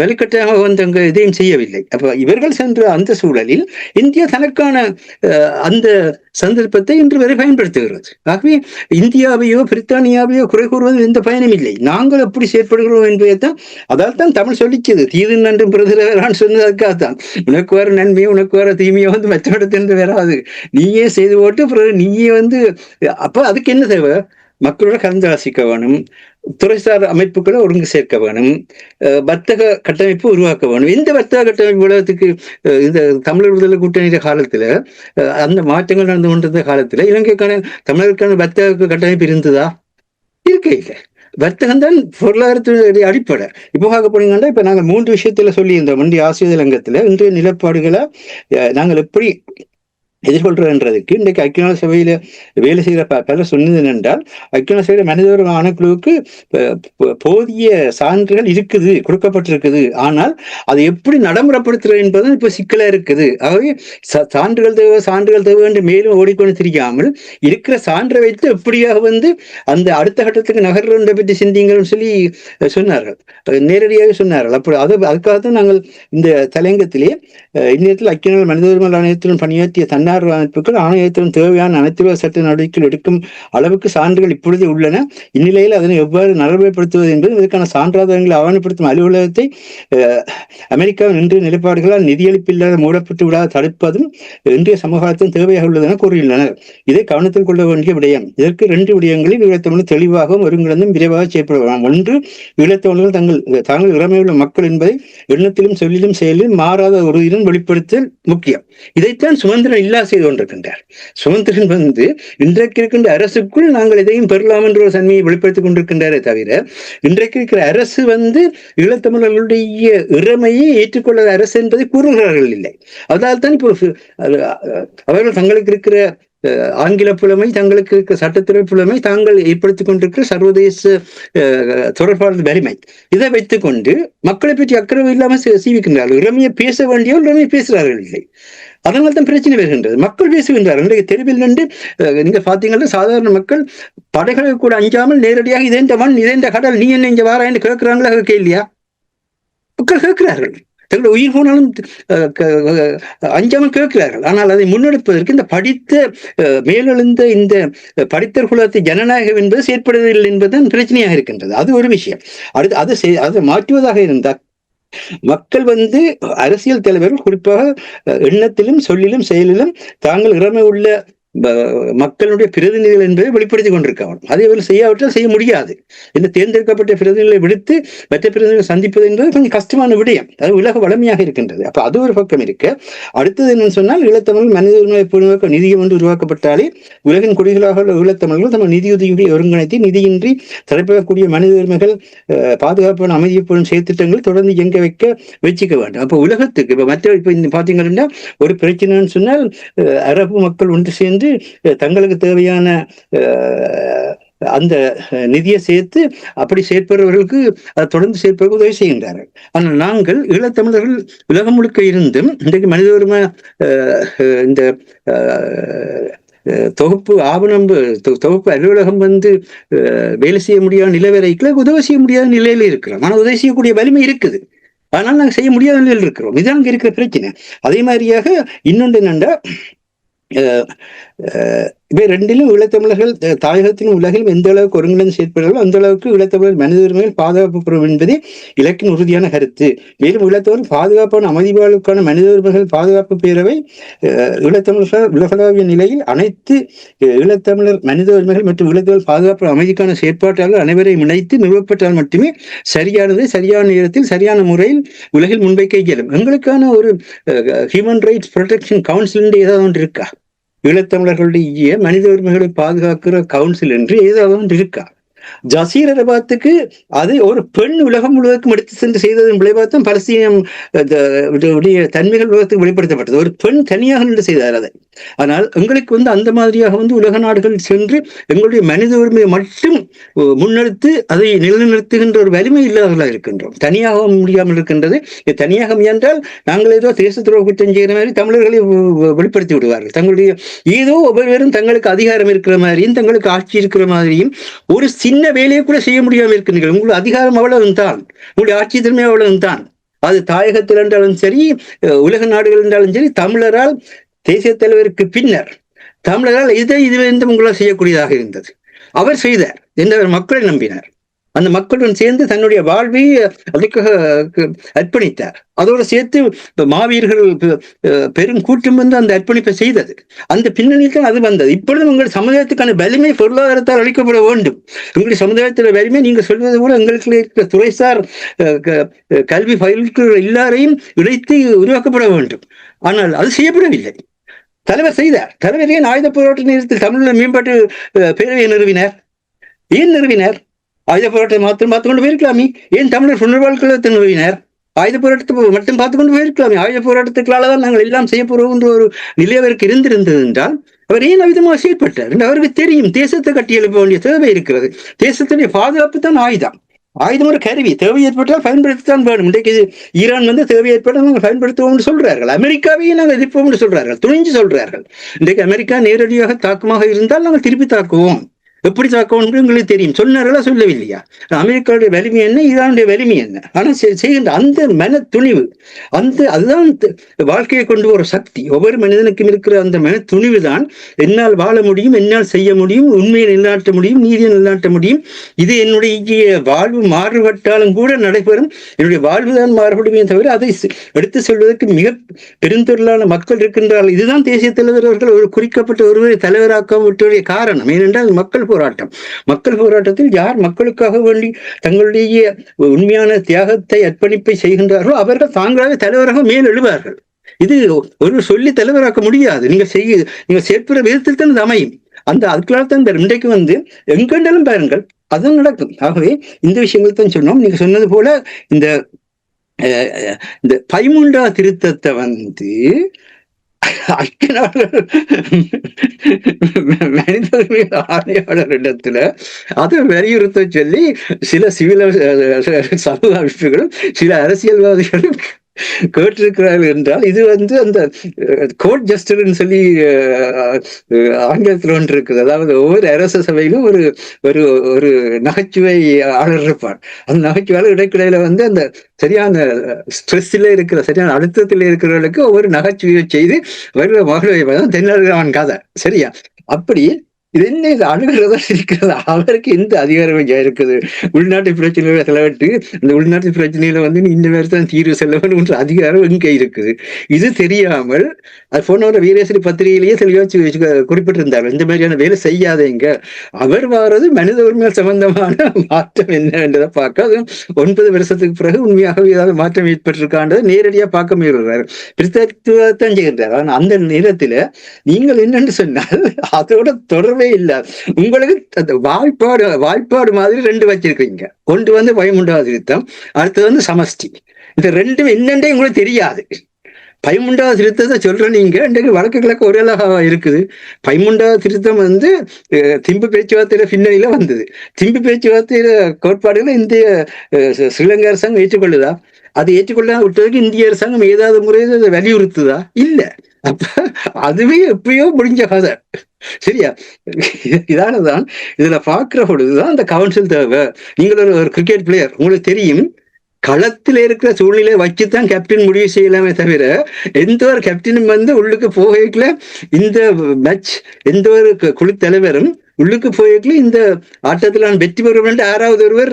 வலுக்கட்டாயமாக அங்கு எதையும் செய்யவில்லை. அப்ப இவர்கள் சென்ற அந்த சூழலில் இந்தியா தனக்கான அந்த சந்தர்ப்பத்தை இன்று வரை பயன்படுத்துகிறது. ஆகவே இந்தியாவையோ பிரித்தானியாவையோ குறை கூறுவது எந்த பயனும் இல்லை. நாங்கள் எப்படி செயற்படுகிறோம் என்பதைத்தான், அதால் தான் தமிழ் சொல்லி பிடிச்சது. தீது நன்றும் பிறகு சொன்னதுக்காகத்தான். உனக்கு வர நன்மையோ உனக்கு வர தீமையோ வந்து மற்றவரிடத்திலிருந்து வராது. நீயே செய்து போட்டு பிறகு நீயே வந்து அப்ப அதுக்கு என்ன தேவை? மக்களோட கலந்தாலோசிக்க வேணும், துறைசார் அமைப்புகளை ஒருங்கு சேர்க்க வேணும், வர்த்தக கட்டமைப்பு உருவாக்க வேணும். இந்த வர்த்தக கட்டமைப்பு உலகத்துக்கு இந்த தமிழர் விடுதலை கூட்டணி காலத்துல அந்த மாற்றங்கள் நடந்து கொண்டிருந்த காலத்துல இலங்கைக்கான தமிழருக்கான வர்த்தக கட்டமைப்பு இருந்ததா? இருக்க இல்லை. வர்த்தகம் தான் பொருளாதாரத்தினுடைய அடிப்படை. இப்போ பார்க்க போனீங்கன்னா இப்ப நாங்கள் 3 விஷயத்துல சொல்லியிருந்தோம். முந்தைய ஆசிரியர் அங்கத்துல இன்றைய நிலப்பாடுகளை நாங்கள் எப்படி எதிர்கொள்றதுன்றதுக்கு இன்றைக்கு ஐக்கிய நாடு சபையில வேலை செய்கிற பலர் சொன்னது என்னென்றால், ஐக்கிய நாடு சபையில மனித உரிமை ஆணைக்குழுவுக்கு போதிய சான்றுகள் இருக்குது, கொடுக்கப்பட்டிருக்குது. ஆனால் அதை எப்படி நடைமுறைப்படுத்துறது என்பதும் இப்ப சிக்கலா இருக்குது. ஆகவே சான்றுகள் தேவை என்று மேலும் ஓடிக்கொண்டு திரிக்காமல் இருக்கிற சான்றை வைத்து எப்படியாக வந்து அந்த அடுத்த கட்டத்துக்கு நகர்றதை பற்றி சிந்திங்கள்னு சொல்லி சொன்னார்கள், நேரடியாக சொன்னார்கள். அப்படி அதுக்காகத்தான் நாங்கள் இந்த தலையங்கத்திலே இந்நேரத்தில் ஐக்கிய நாடு மனித உரிமை ஆணையத்துடன் பணியாற்றிய தன்னார்வ அமைப்புகள் ஆணையத்துடன் தேவையான அனைத்து சட்ட நடவடிக்கைகள் எடுக்கும் அளவுக்கு சான்றுகள் இப்பொழுது உள்ளன. இந்நிலையில் அதனை எவ்வாறு நடைமுறைப்படுத்துவது என்பது இதற்கான சான்றாதாரங்களை ஆவணப்படுத்தும் அலுவலகத்தை அமெரிக்காவின் இன்றைய நிலைப்பாடுகளால் நிதியளிப்பில்லாத மூடப்பட்டு விடாத தடுப்பதும் இன்றைய சமூகத்தின் தேவையாக உள்ளது என கூறியுள்ளனர். இதை கவனத்தில் கொள்ள வேண்டிய விடயம். இதற்கு 2 விடயங்களில் ஈழத்தமிழர் தெளிவாகவும் ஒருங்கிணைந்தும் விரைவாக செயற்படலாம். ஒன்று, ஈழத்தமிழர்கள் தாங்கள் இறமையுள்ள மக்கள் என்பதை எண்ணத்திலும் சொல்லிலும் செயலிலும் மாறாத உறுதியுடன் வெளிப்படுத்தல் முக்கியம். இதைத்தான் சுமந்திரன் இல்லா செய்து கொண்டிருக்கின்றார். சுமந்திரன் வந்து இன்றைக்கு இருக்கின்ற அரசுக்குள் நாங்கள் எதையும் பெறலாம் என்ற ஒரு தன்மையை வெளிப்படுத்திக் கொண்டிருக்கின்றாரே தவிர, இன்றைக்கு இருக்கிற அரசு வந்து ஈழத்தமிழர்களுடைய இறமையை ஏற்றுக்கொள்ளாத அரசு என்பதை கூறுகிறார்கள் இல்லை. அதனால் தான் இப்போ அவர்கள் தங்களுக்கு இருக்கிற ஆங்கில புலமை, தங்களுக்கு இருக்கிற சட்டத்துறை புலமை, தாங்கள் ஏற்படுத்திக் கொண்டிருக்கிற சர்வதேச தொடர்பாளர் வலிமை, இதை வைத்துக் கொண்டு மக்களை பற்றி அக்கறை இல்லாமல் சீவிக்கின்றார்கள். இறமையை பேச வேண்டியோ இறமையை பேசுகிறார்கள் இல்லை. அதனால தான் பிரச்சனை வருகின்றது. மக்கள் பேசுகின்றார்கள். இன்றைக்கு தெருவில் நின்று நீங்க பாத்தீங்கன்னா சாதாரண மக்கள் படைகளை கூட அஞ்சாமல் நேரடியாக இதேண்ட மண் இதேண்ட கடல் நீ என்ன இங்க வாரா என்று கேட்கிறாங்களா? கேட்க இல்லையா? மக்கள் கேட்கிறார்கள். தங்களுடைய உயிர் போனாலும் அஞ்சாமல் கேட்கிறார்கள். ஆனால் அதை முன்னெடுப்பதற்கு இந்த படித்த மேலெழுந்த இந்த படித்தர் குலத்தை ஜனநாயகம் என்பது செயற்படுவதில்லை என்பதுதான் பிரச்சனையாக இருக்கின்றது. அது ஒரு விஷயம். அதை மாற்றுவதாக இருந்தால் மக்கள் வந்து அரசியல் தலைவர்கள் குறிப்பாக எண்ணத்திலும் சொல்லிலும் செயலிலும் தாங்கள் இறமை உள்ள மக்களுடைய பிரதிநிதிகள் என்பதை வெளிப்படுத்திக் கொண்டிருக்காங்க. அதை அவர்கள் செய்யாவிட்டால் செய்ய முடியாது. இந்த தேர்ந்தெடுக்கப்பட்ட பிரதிநிதிகளை விடுத்து மற்ற பிரதிநிதிகளை சந்திப்பது என்பது கொஞ்சம் கஷ்டமான விடயம். அது உலக வளமையாக இருக்கின்றது. அப்ப அது ஒரு பக்கம் இருக்க, அடுத்தது என்னன்னு சொன்னால், ஈழத்தமிழ் மனித உரிமை புரிவாக்க நிதியம் ஒன்று உருவாக்கப்பட்டாலே உலகின் குடிகளாக உள்ள ஈழத்தமிழர்கள் தங்கள் நிதியுதவிகளை ஒருங்கிணைத்து நிதியின்றி தடைப்படக்கூடிய மனித உரிமைகள் பாதுகாப்பான அமைதியப்படும் செயற்திட்டங்கள் தொடர்ந்து இயங்க வச்சுக்க வேண்டும். அப்போ உலகத்துக்கு இப்ப இந்த பாத்தீங்கன்னா ஒரு பிரச்சனைன்னு சொன்னால், அரபு மக்கள் ஒன்று சேர்ந்து தங்களுக்கு தேவையான அந்த நிதியை சேர்த்து அப்படி செயற்படுறவர்களுக்கு தொடர்ந்து செயற்படுவதற்கு உதவி செய்கின்றார்கள். ஆனால் நாங்கள் ஈழத்தமிழர்கள் உலகம் முழுக்க இருந்தும் இன்றைக்கு மனித உரிமை இந்த தொகுப்பு அலுவலகம் வந்து வேலை செய்ய முடியாத நிலை வரைக்குள்ள உதவி செய்ய முடியாத நிலையில இருக்கிறோம். ஆனால் உதவி செய்யக்கூடிய வலிமை இருக்குது. ஆனால் நாங்கள் செய்ய முடியாத நிலையில் இருக்கிறோம். இதுதான் அங்க இருக்கிற பிரச்சனை. அதே மாதிரியாக இன்னொன்று என்னண்டா, இவை ரெண்டிலும் ஈழத்தமிழர்கள் தாயகத்திலும் உலகிலும் எந்த அளவுக்கு ஒருங்கிணைந்து செயற்படுகிறார்கள் அந்த அளவுக்கு ஈழத்தமிழர் மனித உரிமைகள் பாதுகாப்பு பெறும் என்பதே இலக்கின் உறுதியான கருத்து. மேலும் ஈழத்தமிழர் பாதுகாப்பான அமைதி வாழ்வுக்கான மனித உரிமைகள் பாதுகாப்பு பேரவை ஈழத்தமிழர்கள் உலகளாவிய நிலையில் அனைத்து ஈழத்தமிழர் மனித உரிமைகள் மற்றும் ஈழத்தமிழர் பாதுகாப்பு அமைதிக்கான செயற்பாட்டாளர்கள் அனைவரையும் இணைத்து நிறுவப்பட்டால் மட்டுமே சரியானது சரியான நேரத்தில் சரியான முறையில் உலகில் முன்வைக்க இயலும். எங்களுக்கான ஒரு ஹியூமன் ரைட்ஸ் ப்ரொடெக்ஷன் கவுன்சில் ஏதாவது ஒன்று இருக்கா? ஈழத்தமிழர்களுடைய மனித உரிமைகளை பாதுகாக்கிற கவுன்சில் என்று ஏதாவது ஒன்று இருக்கா? ஜசீர் அரபாத்துக்கு அது ஒரு பெண் உலகம் முழுவதுக்கும் எடுத்து சென்று செய்ததன் விளைவாகத்தான் பலஸ்தீனம் தன்மைகள் உலகத்துக்கு வெளிப்படுத்தப்பட்டது. ஒரு பெண் தனியாக நின்று செய்தார் அதை. ஆனால் எங்களுக்கு வந்து அந்த மாதிரியாக வந்து உலக நாடுகள் சென்று எங்களுடைய மனித உரிமையை மட்டும் முன்னெடுத்து அதை நிலைநிறுத்துகின்ற ஒரு வலிமை இல்லாதவர்களாக இருக்கின்றோம். தனியாக முடியாமல் இருக்கின்றது. தனியாக முயன்றால் நாங்கள் ஏதோ தேச துரோக குற்றம் செய்கிற மாதிரி தமிழர்களை வெளிப்படுத்தி விடுவார்கள். தங்களுடைய ஏதோ ஒவ்வொருவரும் தங்களுக்கு அதிகாரம் இருக்கிற மாதிரியும் தங்களுக்கு ஆட்சி இருக்கிற மாதிரியும் ஒரு சின்ன வேலையை கூட செய்ய முடியாமல் இருக்கின்றீர்கள். உங்களுக்கு அதிகாரம் அவ்வளவு தான், உங்களுடைய ஆட்சி திறமை அவ்வளவு தான். அது தாயகத்தில் என்றாலும் சரி, உலக நாடுகள் என்றாலும் சரி, தமிழரால் தேசிய தலைவருக்கு பின்னர் தமிழரால் இது உங்களால் செய்யக்கூடியதாக இருந்தது. அவர் செய்தார், என்ற மக்களை நம்பினார். அந்த மக்களுடன் சேர்ந்து தன்னுடைய வாழ்வை அதுக்காக அர்ப்பணித்தார். அதோடு சேர்த்து மாவீரர்கள் பெரும் கூட்டம் வந்து அந்த அர்ப்பணிப்பை செய்தது. அந்த பின்னணியில் தான் அது வந்தது. இப்பொழுது உங்கள் சமுதாயத்துக்கான வலிமை பொருளாதாரத்தால் அளிக்கப்பட வேண்டும். உங்களுடைய சமுதாயத்தில் வலிமை நீங்க சொல்வது போல எங்களுக்கு இருக்கிற துறைசார் கல்வி பயில்கிற எல்லாரையும் இணைத்து உருவாக்கப்பட வேண்டும். ஆனால் அது செய்யப்படவில்லை. தலைவர் செய்தார். தலைவர் ஏன் ஆயுத போராட்ட நேரத்தில் தமிழில் மேம்பாட்டு பேரவையை நிறுவினார்? ஏன் நிறுவினார்? ஆயுத போராட்டத்தை மாத்திரம் பார்த்து கொண்டு போயிருக்கலாமே. ஏன் தமிழர் புனர்வாழ்க்கை நிறுவினார்? ஆயுத போராட்டத்தை மட்டும் பார்த்து கொண்டு போயிருக்கலாமே. ஆயுத போராட்டத்துக்களால்தான் நாங்கள் எல்லாம் செய்ய போறோம் என்ற ஒரு நிலை அவருக்கு இருந்திருந்தது என்றால் அவர் ஏன் அவிதமாக செயற்பட்டார் என்று அவருக்கு தெரியும். தேசத்தை கட்டியெழுப்ப வேண்டிய தேவை இருக்கிறது. தேசத்துடைய பாதுகாப்பு தான் ஆயுதம். ஆயுதம் ஒரு கருவி. தேவை ஏற்பட்டால் பயன்படுத்தத்தான் வேணும். இன்றைக்கு ஈரான் வந்து தேவை ஏற்பட்டால் நாங்கள் பயன்படுத்துவோம் சொல்றார்கள். அமெரிக்காவையும் நாங்கள் எதிர்ப்போம் சொல்றார்கள். துணிஞ்சு சொல்றார்கள். இன்றைக்கு அமெரிக்கா நேரடியாக தாக்கமாக இருந்தால் நாங்கள் திருப்பி தாக்குவோம். எப்படி தாக்கம் எங்களுக்கு தெரியும். சொன்னார்களா சொல்லவில்லையா? அமெரிக்காவுடைய வலிமை என்ன, ஈரானுடைய வலிமை என்ன? ஆனால் செய்கின்ற அந்த மன துணிவு, அதுதான் வாழ்க்கையை கொண்டு ஒரு சக்தி. ஒவ்வொரு மனிதனுக்கும் இருக்கிற அந்த மன துணிவு தான் என்னால் வாழ முடியும், என்னால் செய்ய முடியும், உண்மையை நிலைநாட்ட முடியும், நீதியை நிலைநாட்ட முடியும். இது என்னுடைய வாழ்வு மாறுபட்டாலும் கூட நடைபெறும். என்னுடைய வாழ்வு தான் மாறுபடுமே தவிர அதை எடுத்து சொல்வதற்கு மிக பெருந்தொழிலான மக்கள் இருக்கின்றார்கள். இதுதான் தேசிய தலைவர் அவர்கள் ஒரு குறிக்கப்பட்ட ஒருவரை தலைவராக்க விட்டுடைய காரணம். ஏனென்றால் மக்கள் போராட்டத்தில் யார் மக்களுக்காக வேண்டி தங்களுடைய உண்மையான தியாகத்தை அர்ப்பணிப்பை செய்கின்றார்களோ அவர்கள் தாங்களாக தலைவராக மேல் எழுவார்கள். இது ஒரு சொல்லி தலைவராக்க முடியாது. நீங்க சேர்க்கிற விதத்தில் தான் அமையும். அதுக்குள்ளாக தான் இன்றைக்கு வந்து எங்கெண்டாலும் பாருங்கள் அதுதான் நடக்கும். ஆகவே இந்த விஷயங்கள் தான் சொன்னோம். நீங்க சொன்னது போல இந்த 13ஆம் திருத்தத்தை வந்து மனித உரிமை ஆணையாளரிடத்துல அதை வலியுறுத்த சொல்லி சில சிவில் சமூக அமைப்புகளும் சில அரசியல்வாதிகளும் கேட்டிருக்கிறார்கள் என்றால் இது வந்து அந்த கோர்ட் ஜஸ்டிஸ்ன்னு சொல்லி ஆங்கிலத்தில் ஒன்று இருக்குது. அதாவது ஒவ்வொரு அரச சபையிலும் ஒரு ஒரு ஒரு நகைச்சுவை ஆளர் இருப்பார். அந்த நகைச்சுவையாளர் இடைக்கிடையில வந்து அந்த சரியான ஸ்ட்ரெஸ்ல இருக்கிற சரியான அழுத்தத்தில் இருக்கிறவர்களுக்கு ஒவ்வொரு நகைச்சுவையை செய்து வருகிற மகளை தென்னாடுகிறான் கதை. சரியா? அப்படி இது என்ன இது அணுகிறதா இருக்கிறது? அவருக்கு எந்த அதிகாரம் இருக்குது? உள்நாட்டு பிரச்சனைகளை செலவிட்டு அந்த உள்நாட்டு பிரச்சனையில வந்து இந்த மாதிரி தான் தீர்வு செல்ல வேண்டும் என்ற அதிகாரம் எங்கே இருக்குது? இது தெரியாமல் அது போன வீரேஸ்வரி பத்திரிகையிலேயே தெளிவாச்சு குறிப்பிட்டிருந்தார். இந்த மாதிரியான வேலை செய்யாதீங்க. அவர் வாரது மனித உரிமை சம்பந்தமான மாற்றம் என்ன என்றதை பார்க்க, அது 9 வருஷத்துக்கு பிறகு உண்மையாகவே ஏதாவது மாற்றம் ஏற்பட்டிருக்கான்றதை நேரடியாக பார்க்க முயல்கிறார். பிரித்தத்தான் செய்கின்றார். ஆனால் அந்த நேரத்துல நீங்கள் என்னன்னு சொன்னால் அதோட தொடர்பே இல்லை. உங்களுக்கு அந்த வாய்ப்பாடு மாதிரி 2 வச்சிருக்கீங்க. ஒன்று வந்து 13ஆம் திருத்தம், அடுத்தது வந்து சமஷ்டி. இந்த 2 என்னன்றே உங்களுக்கு தெரியாது. 13ஆம் திருத்தத்தை சொல்ற நீங்க இன்றைக்கு வழக்கு கிழக்கு ஒரு அழகாக இருக்குது. 13ஆம் திருத்தம் வந்து திம்பு பேச்சுவார்த்தையில பின்னணியில வந்தது. திம்பு பேச்சுவார்த்தையில கோட்பாடுகளை இந்திய ஸ்ரீலங்கா அரசாங்கம் ஏற்றுக்கொள்ளுதா? அதை ஏற்றுக்கொள்ள விட்டதுக்கு இந்திய அரசாங்கம் ஏதாவது முறையில் அதை வலியுறுத்துதா? இல்ல. அப்ப அதுவே எப்பயோ முடிஞ்ச கதை. சரியா? இதானதான் இதுல பாக்குற பொழுதுதான் அந்த கவுன்சில் தேவை. நீங்கள் ஒரு கிரிக்கெட் பிளேயர், உங்களுக்கு தெரியும் களத்தில் இருக்கிற சூழ்நிலை வச்சுதான் கேப்டன் முடிவு செய்யலாமே தவிர எந்த ஒரு கேப்டனும் வந்து உள்ளுக்கு போகல இந்த மேட்ச் எந்த ஒரு குழு தலைவரும் உள்ளுக்கு போய்க்கல இந்த ஆட்டத்தில் நான் வெற்றி பெறுவேன் 6வது ஒருவர்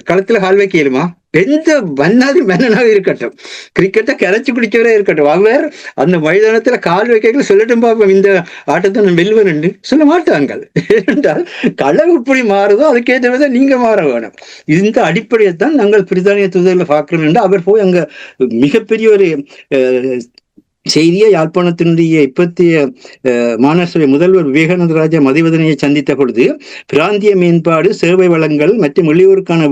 களத்துல கால் வைக்க இயலுமா? எந்த மன்னாதி மன்னனாக இருக்கட்டும், கிரிக்கெட்டை கரைச்சி குடிச்சவரே இருக்கட்டும், அவர் அந்த மைதானத்துல கால் வைக்க சொல்லட்டும் பார்ப்போம் இந்த ஆட்டத்தை நான் வெல்வேன் என்று சொல்ல மாட்டாங்க. ஏனென்றால் களவு இப்படி மாறுதோ அதுக்கேற்ற வித நீங்க மாற வேணும். இந்த அடிப்படையை தான் நாங்கள் பிரித்தானிய தூதரில் பார்க்கிறோம் என்று அவர் போய் அங்க மிகப்பெரிய ஒரு செய்தியை யாழ்ப்பாணத்தினுடைய இப்பத்திய மாநகர சபை முதல்வர் விவேகானந்த ராஜா மதிவதனையை சந்தித்த பொழுது பிராந்திய மேம்பாடு, சேவை வளங்கள் மற்றும் வெளியூருக்கான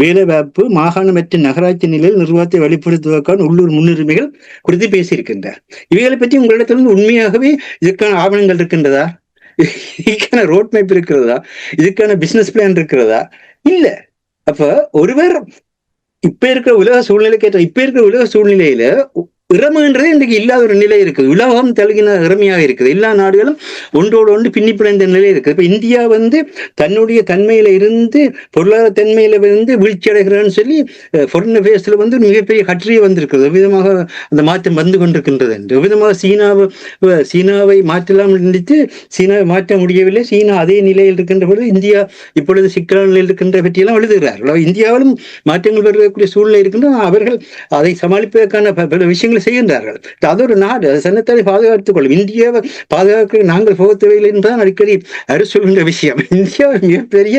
வேலைவாய்ப்பு, மாகாண மற்றும் நகராட்சி நிலையில் நிர்வாகத்தை வெளிப்படுத்துவதற்கான உள்ளூர் முன்னுரிமைகள் குறித்து பேசியிருக்கின்றார். இவைகளை பற்றி உங்களிடத்திலிருந்து உண்மையாகவே இதுக்கான ஆவணங்கள் இருக்கின்றதா? இதுக்கான ரோட் மேப் இருக்கிறதா? இதுக்கான பிசினஸ் பிளான் இருக்கிறதா? இல்ல. அப்ப ஒருவர் இப்ப இருக்கிற உலக சூழ்நிலையில இறமைன்றது இன்றைக்கு இல்லாத ஒரு நிலை இருக்குது. உலகம் தழுகின இறமையாக இருக்குது. எல்லா நாடுகளும் ஒன்றோடு ஒன்று பின்னி பிணைந்த நிலை இருக்குது. இப்ப இந்தியா தன்னுடைய தன்மையில இருந்து பொருளாதார தன்மையில வீழ்ச்சி அடைகிறன்னு சொல்லி ஃபாரின் அஃபேர்ஸ்ல மிகப்பெரிய கட்டுரை வந்திருக்கிறது. விதமாக அந்த மாற்றம் வந்து கொண்டிருக்கின்றது என்று விதமாக சீனாவை மாற்றலாம் நினைத்து சீனாவை மாற்ற முடியவில்லை. சீனா அதே நிலையில் இருக்கின்ற பொழுது இந்தியா இப்பொழுது சிக்கலான நிலையில் இருக்கின்ற பற்றியெல்லாம் எழுதுகிறார்கள். இந்தியாவிலும் மாற்றங்கள் வருவதற்குரிய சூழ்நிலை இருக்கின்ற அவர்கள் அதை சமாளிப்பதற்கான பல விஷயங்களை செய்கின்றார்கள். அது ஒரு நாடு, அது சன்னத்தாரை பாதுகாத்துக் கொள்ளும். இந்தியாவை பாதுகாக்க நாங்கள் போக தேவையில்லை என்பதுதான் அடிக்கடி அரசு சொல்கின்ற விஷயம். இந்தியாவை மிகப்பெரிய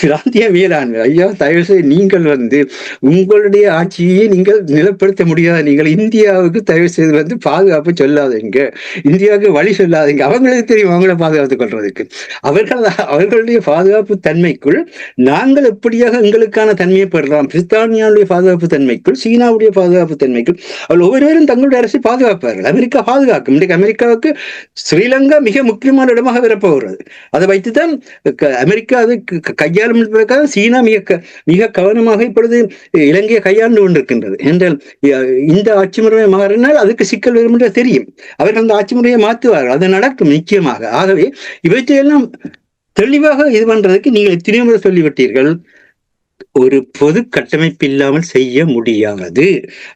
பிராந்திய மேலாண்மை. ஐயா, தயவு செய்து நீங்கள் உங்களுடைய ஆட்சியை நீங்கள் நிலப்படுத்த முடியாத நீங்கள் இந்தியாவுக்கு தயவு செய்து பாதுகாப்பு சொல்லாதீங்க, இந்தியாவுக்கு வழி சொல்லாதீங்க. அவங்களுக்கு தெரியும் அவங்கள பாதுகாத்துக் கொள்றதுக்கு. அவர்களுடைய பாதுகாப்பு தன்மைக்குள் நாங்கள் எப்படியாக எங்களுக்கான தன்மையை பெறலாம். பிரித்தானியாவுடைய பாதுகாப்பு தன்மைக்குள், சீனாவுடைய பாதுகாப்பு தன்மைக்குள் அவள் ஒவ்வொருவரும் தங்களுடைய அரசை பாதுகாப்பார்கள். அமெரிக்கா பாதுகாக்கும். இன்றைக்கு அமெரிக்காவுக்கு ஸ்ரீலங்கா மிக முக்கியமான இடமாக வரப்போகிறது. அதை வைத்துதான் அமெரிக்கா அது கையாளும் என்பதற்காக சீனா மிக கவனமாக இப்பொழுது இலங்கையை கையாண்டு கொண்டிருக்கின்றது. என்றால் இந்த ஆட்சி முறையை மாறினால் அதுக்கு சிக்கல் வரும் என்று தெரியும். அவர்கள் அந்த ஆட்சி முறையை மாற்றுவார்கள். அது நடக்கும் நிச்சயமாக. ஆகவே இவற்றையெல்லாம் தெளிவாக இது பண்றதுக்கு நீங்கள் எத்தனையோ முறை சொல்லிவிட்டீர்கள். ஒரு பொது கட்டமைப்பு இல்லாமல் செய்ய முடியாது.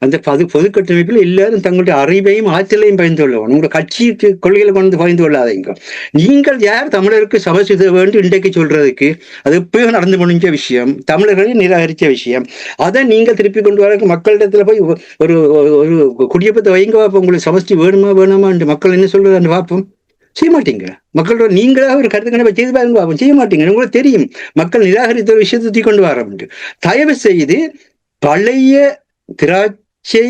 அந்த பொது கட்டமைப்பில் எல்லாரும் தங்களுடைய அறிவையும் ஆற்றலையும் பகிர்ந்து கொள்ளவும். உங்களுடைய கட்சி கொள்கைகளை கொண்டு பகிர்ந்து கொள்ளாதீங்க. நீங்கள் யார் தமிழருக்கு சபை செய்த வேண்டும் இன்றைக்கு சொல்றதுக்கு? அது எப்பயோ நடந்து முடிஞ்ச விஷயம், தமிழர்களை நிராகரிச்ச விஷயம். அதை நீங்கள் திருப்பி கொண்டு வர மக்களிடத்துல போய் ஒரு ஒரு குடியப்பத்தை வைங்க பார்ப்போம். உங்களுக்கு சமஷ்டி வேணுமா வேணாமா என்று மக்கள் என்ன சொல்றது பார்ப்போம். செய்ய மாட்டீங்க. மக்களோட நீங்களாக ஒரு கருத்து கணிப்பை செய்து பாருங்க, செய்ய மாட்டீங்க. உங்களுக்கு தெரியும் மக்கள் நிராகரித்த ஒரு விஷயத்தை தூக்கி கொண்டு வர முடியும். தயவு செய்து பழைய திராட்சை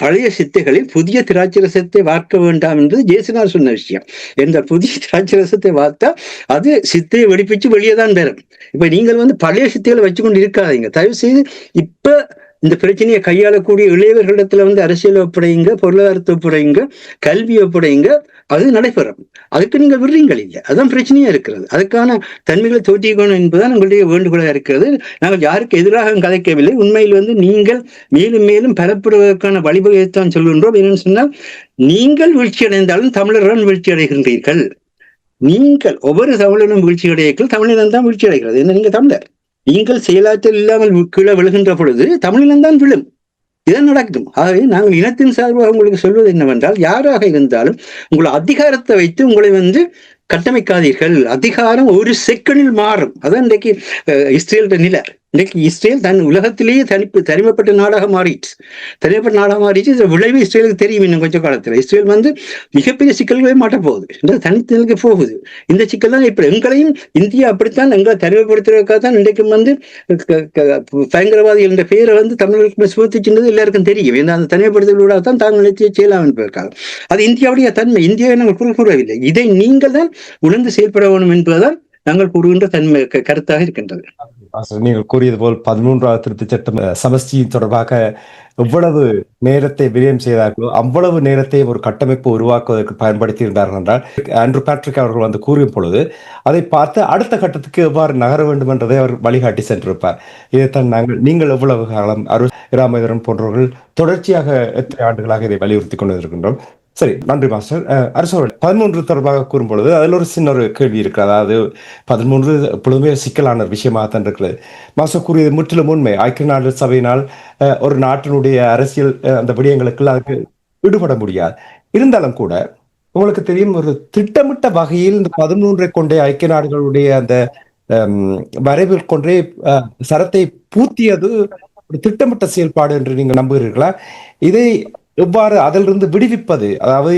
பழைய சித்தைகளில் புதிய திராட்சை ரசத்தை வார்க்க வேண்டாம் என்பது ஜேசுனார் சொன்ன விஷயம். எந்த புதிய திராட்சை ரசத்தை வார்த்தா அது சித்தையை வெடிப்பிச்சு வெளியே தான் பெறும். இப்ப நீங்கள் பழைய சித்தைகளை வச்சுக்கொண்டு இருக்காதீங்க. தயவு செய்து இப்ப இந்த பிரச்சனையை கையாளக்கூடிய இளையவர்களிடத்துல அரசியல் ஒப்படைங்க, பொருளாதாரத்தை ஒப்படைங்க, கல்வி ஒப்படைங்க. அது நடைபெறும். அதுக்கு நீங்கள் விடுறீங்கள் இல்லை. அதுதான் பிரச்சனையா இருக்கிறது. அதுக்கான தன்மைகளை தோற்றிக்கணும் என்பதுதான் உங்களுடைய வேண்டுகோளா இருக்கிறது. நாங்கள் யாருக்கு எதிராக கதைக்கவில்லை. உண்மையில் நீங்கள் மேலும் மேலும் பரப்புவதற்கான வழிவகைத்தான் சொல்கின்றோம். என்னன்னு சொன்னால், நீங்கள் வீழ்ச்சி அடைந்தாலும் தமிழர்கள் வீழ்ச்சி அடைகின்றீர்கள். நீங்கள் ஒவ்வொரு தமிழனும் வீழ்ச்சி அடையீர்கள். தமிழினம் தான் வீழ்ச்சி அடைகிறது. என்ன, நீங்க தமிழர். நீங்கள் செயலாற்றல் இல்லாமல் கீழே விழுகின்ற பொழுது தமிழினம்தான் விழும். இதான் நடக்கும். ஆகவே நாங்கள் இனத்தின் சார்பாக உங்களுக்கு சொல்வது என்னவென்றால், யாராக இருந்தாலும் உங்களை அதிகாரத்தை வைத்து உங்களை கட்டமைக்காதீர்கள். அதிகாரம் ஒரு செகண்டில் மாறும். அதான் இன்றைக்கு இஸ்ரேல் நிலை. இன்றைக்கு இஸ்ரேல் தன் உலகத்திலேயே தனிமைப்பட்ட நாடாக மாறிடுச்சு. தனிமைப்பட்ட நாடாக மாறிடுச்சு. இந்த விளைவு இஸ்ரேலுக்கு தெரியும். இன்னும் கொஞ்சம் காலத்துல இஸ்ரேல் மிகப்பெரிய சிக்கல்களே மாட்ட போகுது. தனித்தலுக்கு போகுது. இந்த சிக்கல் தான் இப்ப எங்களையும் இந்தியா அப்படித்தான் எங்களை தனிமைப்படுத்துவதற்காக தான் இன்றைக்கு பயங்கரவாதிகள் என்ற பெயரை தமிழர்களுக்கு சுமத்திச்சுன்றது எல்லாருக்கும் தெரியும். அந்த தனிமைப்படுத்தலோட தான் தாங்கள் நினைத்து செய்யலாம் என்பதற்காக. அது இந்தியாவுடைய தன்மை. இந்தியாவை நாங்கள் குரல் கூறவில்லை. இதை நீங்கள் தான் உணர்ந்து செயல்பட வேண்டும் என்பதுதான் நாங்கள் கூறுகின்ற தன்மை கருத்தாக இருக்கின்றது. நீங்கள் கூறியது போல் 13வது திருத்த சட்டம் சமஷ்டியின் தொடர்பாக எவ்வளவு நேரத்தை விரயம் செய்தார்களோ அவ்வளவு நேரத்தை ஒரு கட்டமைப்பு உருவாக்குவதற்கு பயன்படுத்தி இருந்தார்கள் என்றால், ஆண்ட்ரூ பேட்ரிக் அவர்கள் கூறும் பொழுது அதை பார்த்து அடுத்த கட்டத்துக்கு எவ்வாறு நகர வேண்டும் என்றதை அவர் வழிகாட்டி சென்றிருப்பார். இதைத்தான் நீங்கள் எவ்வளவு காலம் ராமேந்திரன் போன்றவர்கள் தொடர்ச்சியாக எத்தனை ஆண்டுகளாக இதை வலியுறுத்தி கொண்டு இருக்கின்றோம். சரி, நன்றி மாஸ்டர். அரசு 13 தொடர்பாக கூறும்பொழுது அதில் ஒரு சின்ன ஒரு கேள்வி இருக்கு. அதாவது 13 எப்பொழுதுமே சிக்கலான விஷயமாகத்தான் இருக்கிறது. மாஸ்டர் கூறியது முற்றிலும் உண்மை. ஐக்கிய நாடுகள் சபையினால் ஒரு நாட்டினுடைய அரசியல் அந்த விடயங்களுக்கு அதுக்கு ஈடுபட முடியாது. இருந்தாலும் கூட உங்களுக்கு தெரியும், ஒரு திட்டமிட்ட வகையில் இந்த 13 கொண்டே ஐக்கிய நாடுகளுடைய அந்த வரைவில் கொண்டே சரத்தை பூத்தியது ஒரு திட்டமிட்ட செயல்பாடு என்று நீங்கள் நம்புகிறீர்களா? இதை எவ்வாறு அதிலிருந்து விடுவிப்பது? அதாவது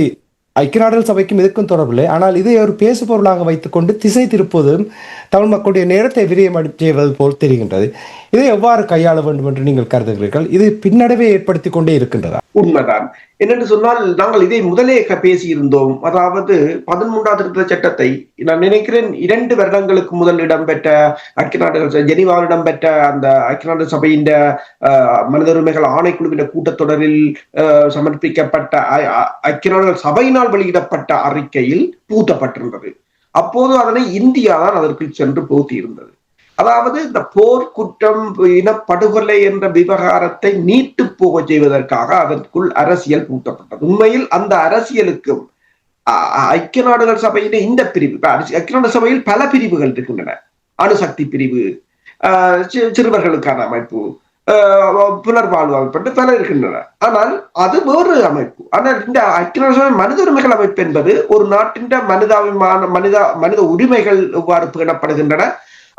ஐக்கிய நாடுகள் சபைக்கும் இதுக்கும் தொடர்பில்லை, ஆனால் இதை ஒரு பேசு பொருளாக வைத்துக் கொண்டு திசை திருப்பதும் தமிழ் மக்களுடைய நேரத்தை விரயம் செய்வது போல் தெரிகின்றது. இதை எவ்வாறு கையாள வேண்டும் என்று நீங்கள் கருதுகிறீர்கள்? இது பின்னடைவை ஏற்படுத்தி கொண்டே இருக்கின்றதா? உண்மைதான். என்னென்று சொன்னால், நாங்கள் இதை முதலே பேசியிருந்தோம். அதாவது 13வது திருத்த சட்டத்தை நான் நினைக்கிறேன் 2 வருடங்களுக்கு முதல் இடம்பெற்ற ஐக்கிய நாடுகள் ஜெனீவாவில் இடம்பெற்ற அந்த ஐக்கிய நாடுகள் சபையின் மனித உரிமைகள் ஆணைக்குழுவின் கூட்டத்தொடரில் சமர்ப்பிக்கப்பட்ட ஐக்கிய நாடுகள் சபையினால் வெளியிடப்பட்ட அறிக்கையில் பூத்தப்பட்டிருந்தது. அப்போது அதனை இந்தியா தான் அதற்குள் சென்று பூத்தி இருந்தது. அதாவது இந்த போர் குற்றம் இனப்படுகொலை என்ற விவகாரத்தை நீட்டு போக செய்வதற்காக அதற்குள் அரசியல் பூட்டப்பட்டது. உண்மையில் அந்த அரசியலுக்கும் ஐக்கிய நாடுகள் சபையில இந்த பிரிவு, ஐக்கிய நாடுகள் சபையில் பல பிரிவுகள் இருக்கின்றன. அணுசக்தி பிரிவு, சிறுவர்களுக்கான அமைப்பு, புனர்வாழ்வு அமைப்பு பல இருக்கின்றன. ஆனால் அது வேறு அமைப்பு. ஆனால் இந்த ஐக்கிய நாடுகள் சபை மனித உரிமைகள் அமைப்பு என்பது ஒரு நாட்டின் மனித உரிமைகள் எவ்வாறு பேணப்படுகின்றன,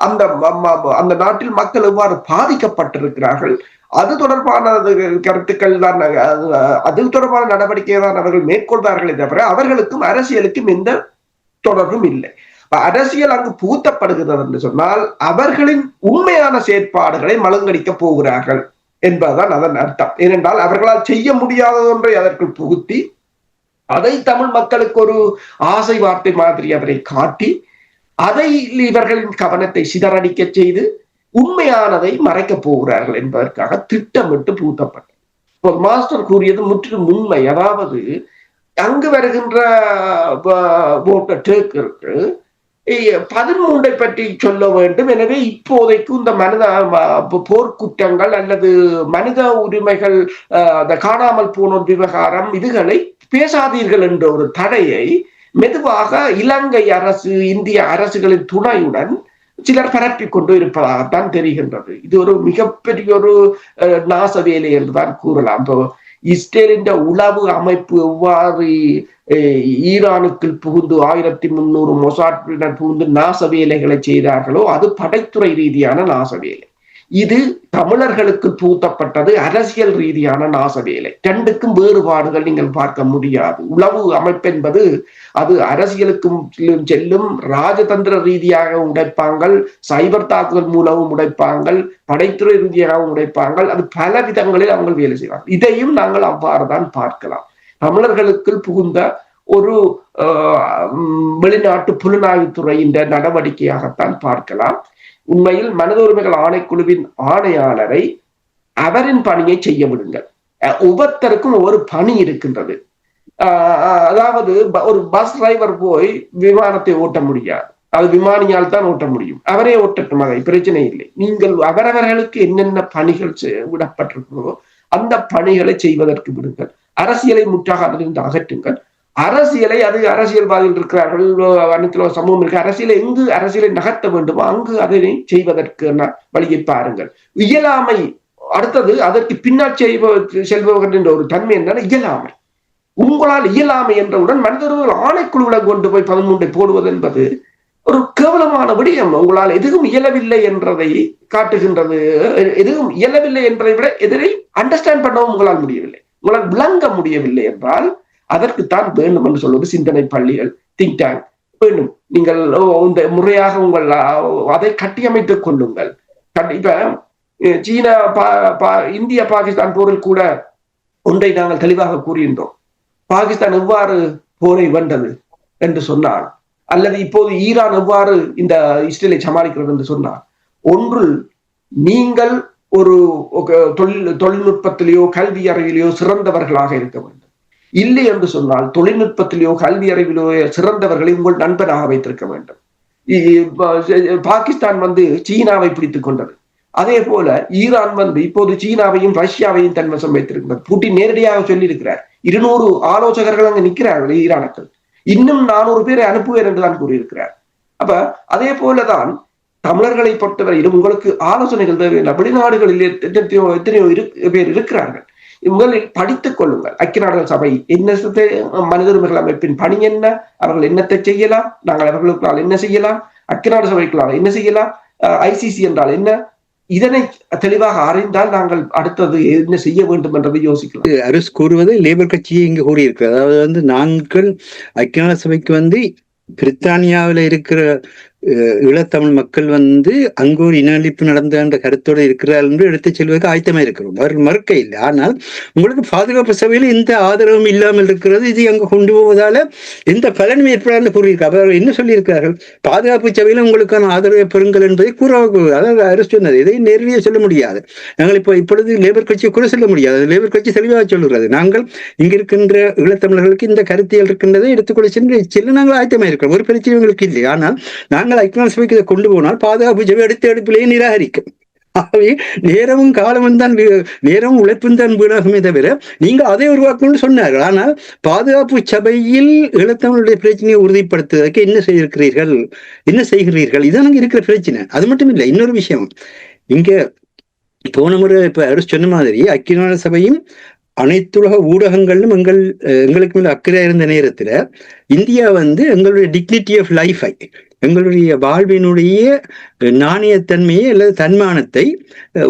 அந்த நாட்டில் மக்கள் எவ்வாறு பாதிக்கப்பட்டிருக்கிறார்கள், அது தொடர்பான கருத்துக்கள் தான், அது தொடர்பான நடவடிக்கை தான் அவர்கள் மேற்கொள்வார்களே தவிர அவர்களுக்கும் அரசியலுக்கும் எந்த தொடர்பும் இல்லை. அரசியல் அங்கு புகுத்தப்படுகிறது என்று சொன்னால் அவர்களின் உண்மையான செயற்பாடுகளை மழுங்கடிக்க போகிறார்கள் என்பதுதான் அதன் அர்த்தம். ஏனென்றால் அவர்களால் செய்ய முடியாத ஒன்றை அதற்குள் புகுத்தி அதை தமிழ் மக்களுக்கு ஒரு ஆசை வார்த்தை மாதிரி அவரை காட்டி அதை இவர்களின் கவனத்தை சிதறடிக்க செய்து உண்மையானதை மறைக்கப் போகிறார்கள் என்பதற்காக திட்டமிட்டு பூத்தப்பட்டது. மாஸ்டர் கூறியது முற்றிலும் உண்மை. அதாவது அங்கு வருகின்ற டேக்கருக்கு 13 பற்றி சொல்ல வேண்டும். எனவே இப்போதைக்கு இந்த போர்க்குற்றங்கள் அல்லது மனித உரிமைகள், காணாமல் போன விவகாரம், இதுகளை பேசாதீர்கள் என்ற ஒரு தடையை மெதுவாக இலங்கை அரசு, இந்திய அரசுகளின் துணையுடன் சிலர் பரப்பிக் கொண்டு இருப்பதாகத்தான் தெரிகின்றது. இது ஒரு மிகப்பெரிய ஒரு நாச வேலை என்றுதான் கூறலாம். இப்போ இஸ்ரேலின் உளவு அமைப்பு எவ்வாறு ஈரானுக்குள் புகுந்து 1300 மொசாட்டினர் புகுந்து நாச வேலைகளை செய்தார்களோ அது படைத்துறை ரீதியான நாச வேலை. இது தமிழர்களுக்கு பூத்தப்பட்டது அரசியல் ரீதியான நாச வேலை. ரெண்டுக்கும் வேறுபாடுகள் நீங்கள் பார்க்க முடியாது. உளவு அமைப்பு என்பது அது அரசியலுக்கும் செல்லும், ராஜதந்திர ரீதியாக உடைப்பாங்கள், சைபர் தாக்குதல் மூலமும் உடைப்பாங்கள், படைத்துறை ரீதியாக உடைப்பாங்கள். அது பல விதங்களில் அவங்க வேலை செய்வார்கள். இதையும் நாங்கள் அவ்வாறுதான் பார்க்கலாம். தமிழர்களுக்குள் புகுந்த ஒரு வெளிநாட்டு புலனாய்வுத்துறையின் நடவடிக்கையாகத்தான் பார்க்கலாம். உண்மையில் மனித உரிமைகள் ஆணைக்குழுவின் ஆணையாளரை அவரின் பணியை செய்ய விடுங்கள். ஒவ்வொருத்தருக்கும் ஒரு பணி இருக்கின்றது. அதாவது ஒரு பஸ் டிரைவர் போய் விமானத்தை ஓட்ட முடியாது, அது விமானியால் தான் ஓட்ட முடியும். அவரே ஓட்டட்டும், அதை பிரச்சனை இல்லை. நீங்கள் அவரவர்களுக்கு என்னென்ன பணிகள் விடப்பட்டிருக்கிறதோ அந்த பணிகளை செய்வதற்கு விடுங்கள். அரசியலை முற்றாக அதிலிருந்து அகற்றுங்கள். அரசியலை, அது அரசியல்வாதிகள் இருக்கிறார்கள், அனைத்து சமூகம் இருக்கு, எங்கு அரசியலை நகர்த்த வேண்டுமோ அங்கு அதனை செய்வதற்கு வழியை பாருங்கள். இயலாமை அடுத்தது, அதற்கு பின்னால் செல்பவர்கள் என்ற ஒரு தன்மை என்ன, இயலாமை. உங்களால் இயலாமை என்றவுடன் மனிதர்கள் ஆணைக்குழுவில கொண்டு போய் 13 போடுவது என்பது ஒரு கேவலமான விடயம். உங்களால் எதுவும் இயலவில்லை என்றதை காட்டுகின்றது. எதுவும் இயலவில்லை என்பதை விட எதிரை அண்டர்ஸ்டாண்ட் பண்ணவும் உங்களால் முடியவில்லை, உங்களால் விளங்க முடியவில்லை என்றால் அதற்குத்தான் வேண்டும் என்று சொல்வது சிந்தனை பள்ளிகள், திங்க் டேங்க் வேண்டும். நீங்கள் இந்த முறையாக உங்கள் அதை கட்டியமைத்துக் கொள்ளுங்கள். இப்ப சீனா இந்திய பாகிஸ்தான் போரில் கூட ஒன்றை நாங்கள் தெளிவாக கூறுகின்றோம். பாகிஸ்தான் எவ்வாறு போரை வென்றது என்று சொன்னார், அல்லது இப்போது ஈரான் எவ்வாறு இந்த இஸ்ரேலை சமாளிக்கிறது என்று சொன்னார், ஒன்று நீங்கள் ஒரு தொழில்நுட்பத்திலேயோ கல்வி அறிவிலேயோ சிறந்தவர்களாக இருக்க வேண்டும். இல்லை என்று சொன்னால் தொழில்நுட்பத்திலேயோ கல்வி அறிவிலோ சிறந்தவர்களை உங்கள் நண்பராக வைத்திருக்க வேண்டும். பாகிஸ்தான் சீனாவை பிடித்துக் கொண்டது. அதே போல ஈரான் இப்போது சீனாவையும் ரஷ்யாவையும் தன்வசம் வைத்திருக்கிறது. புட்டின் நேரடியாக சொல்லியிருக்கிறார். 200 ஆலோசகர்கள் அங்கு நிற்கிறார்கள் ஈரானுக்கு, இன்னும் 400 பேரை அனுப்புவேன் என்றுதான் கூறியிருக்கிறார். அப்ப அதே போலதான் தமிழர்களை பொறுத்தவரையிலும் உங்களுக்கு ஆலோசனைகள் தேவையில்லை. வெளிநாடுகளில் எத்தனையோ பேர் இருக்கிறார்கள். முதலில் படித்துக் கொள்ளுங்கள். ஐக்கிய நாடுகள் சபை என்ன, மனித உரிமைகள் அமைப்பின் பணி என்ன, அவர்கள் என்னத்தை செய்யலாம், நாங்கள் அவர்களுக்கால் என்ன செய்யலாம், ஐக்கிய நாடு சபைகளால் என்ன செய்யலாம், ICC என்றால் என்ன, இதனை தெளிவாக அறிந்தால் நாங்கள் அடுத்தது என்ன செய்ய வேண்டும் என்றதை யோசிக்கலாம். அரசு கூறுவது லேபர் கட்சியை இங்கு கூறியிருக்கு. அதாவது நாங்கள் ஐக்கிய நாடு சபைக்கு பிரித்தானியாவில் இருக்கிற ஈழத்தமிழ் மக்கள் அங்கு ஒரு இனஅழிப்பு நடந்த என்ற கருத்தோடு இருக்கிறார்கள் என்று எடுத்துச் செல்வதற்கு ஆயத்தமாக இருக்கிறோம். அவர்கள் மறுக்க இல்லை. ஆனால் உங்களுக்கு பாதுகாப்பு சபையில் எந்த ஆதரவும் இல்லாமல் இருக்கிறது. இது அங்கு கொண்டு போவதால எந்த பலனும் ஏற்படாது கூறியிருக்காங்க. அவர்கள் என்ன சொல்லியிருக்கிறார்கள், பாதுகாப்பு சபையில் உங்களுக்கான ஆதரவை பெறுங்கள் என்பதை அதாவது அரசு சொன்னது. இதை நேரடியாக சொல்ல முடியாது. நாங்கள் இப்பொழுது லேபர் கட்சியை கூட சொல்ல முடியாது. லேபர் கட்சி தெளிவாக சொல்லுகிறது, நாங்கள் இங்கிருக்கின்ற ஈழத்தமிழர்களுக்கு இந்த கருத்தியல் இருக்கின்றதை எடுத்துக்கொள்ள சென்று நாங்கள் ஆயத்தமாக இருக்கிறோம். ஒரு பிரச்சனை உங்களுக்கு இல்லை. ஆனால் நாங்கள் நீங்கள் ஐக்கிய சபைக்கு இதை கொண்டு போனால் பாதுகாப்பு சபை எடுப்பிலேயே நிராகரிக்கும். ஆகவே நேரமும் காலமும் தான் நேரமும் உழைப்பும் தான் வீணாகுமே தவிர நீங்க அதை உருவாக்கணும்னு சொன்னார்கள். ஆனால் பாதுகாப்பு சபையில் ஈழத்தமிழுடைய பிரச்சனையை உறுதிப்படுத்துவதற்கு என்ன செய்கிறீர்கள் இதான் இருக்கிற பிரச்சனை. அது மட்டும் இல்லை, இன்னொரு விஷயம், இங்க போன முறை இப்ப அரசு சொன்ன மாதிரி ஐக்கிய நாடு சபையும் அனைத்துலக ஊடகங்களும் எங்களுக்கு மேல அக்கறையா இருந்த நேரத்துல இந்தியா எங்களுடைய டிக்னிட்டி ஆஃப் லைஃபை, எங்களுடைய வாழ்வினுடைய நாணயத்தன்மையை அல்லது தன்மானத்தை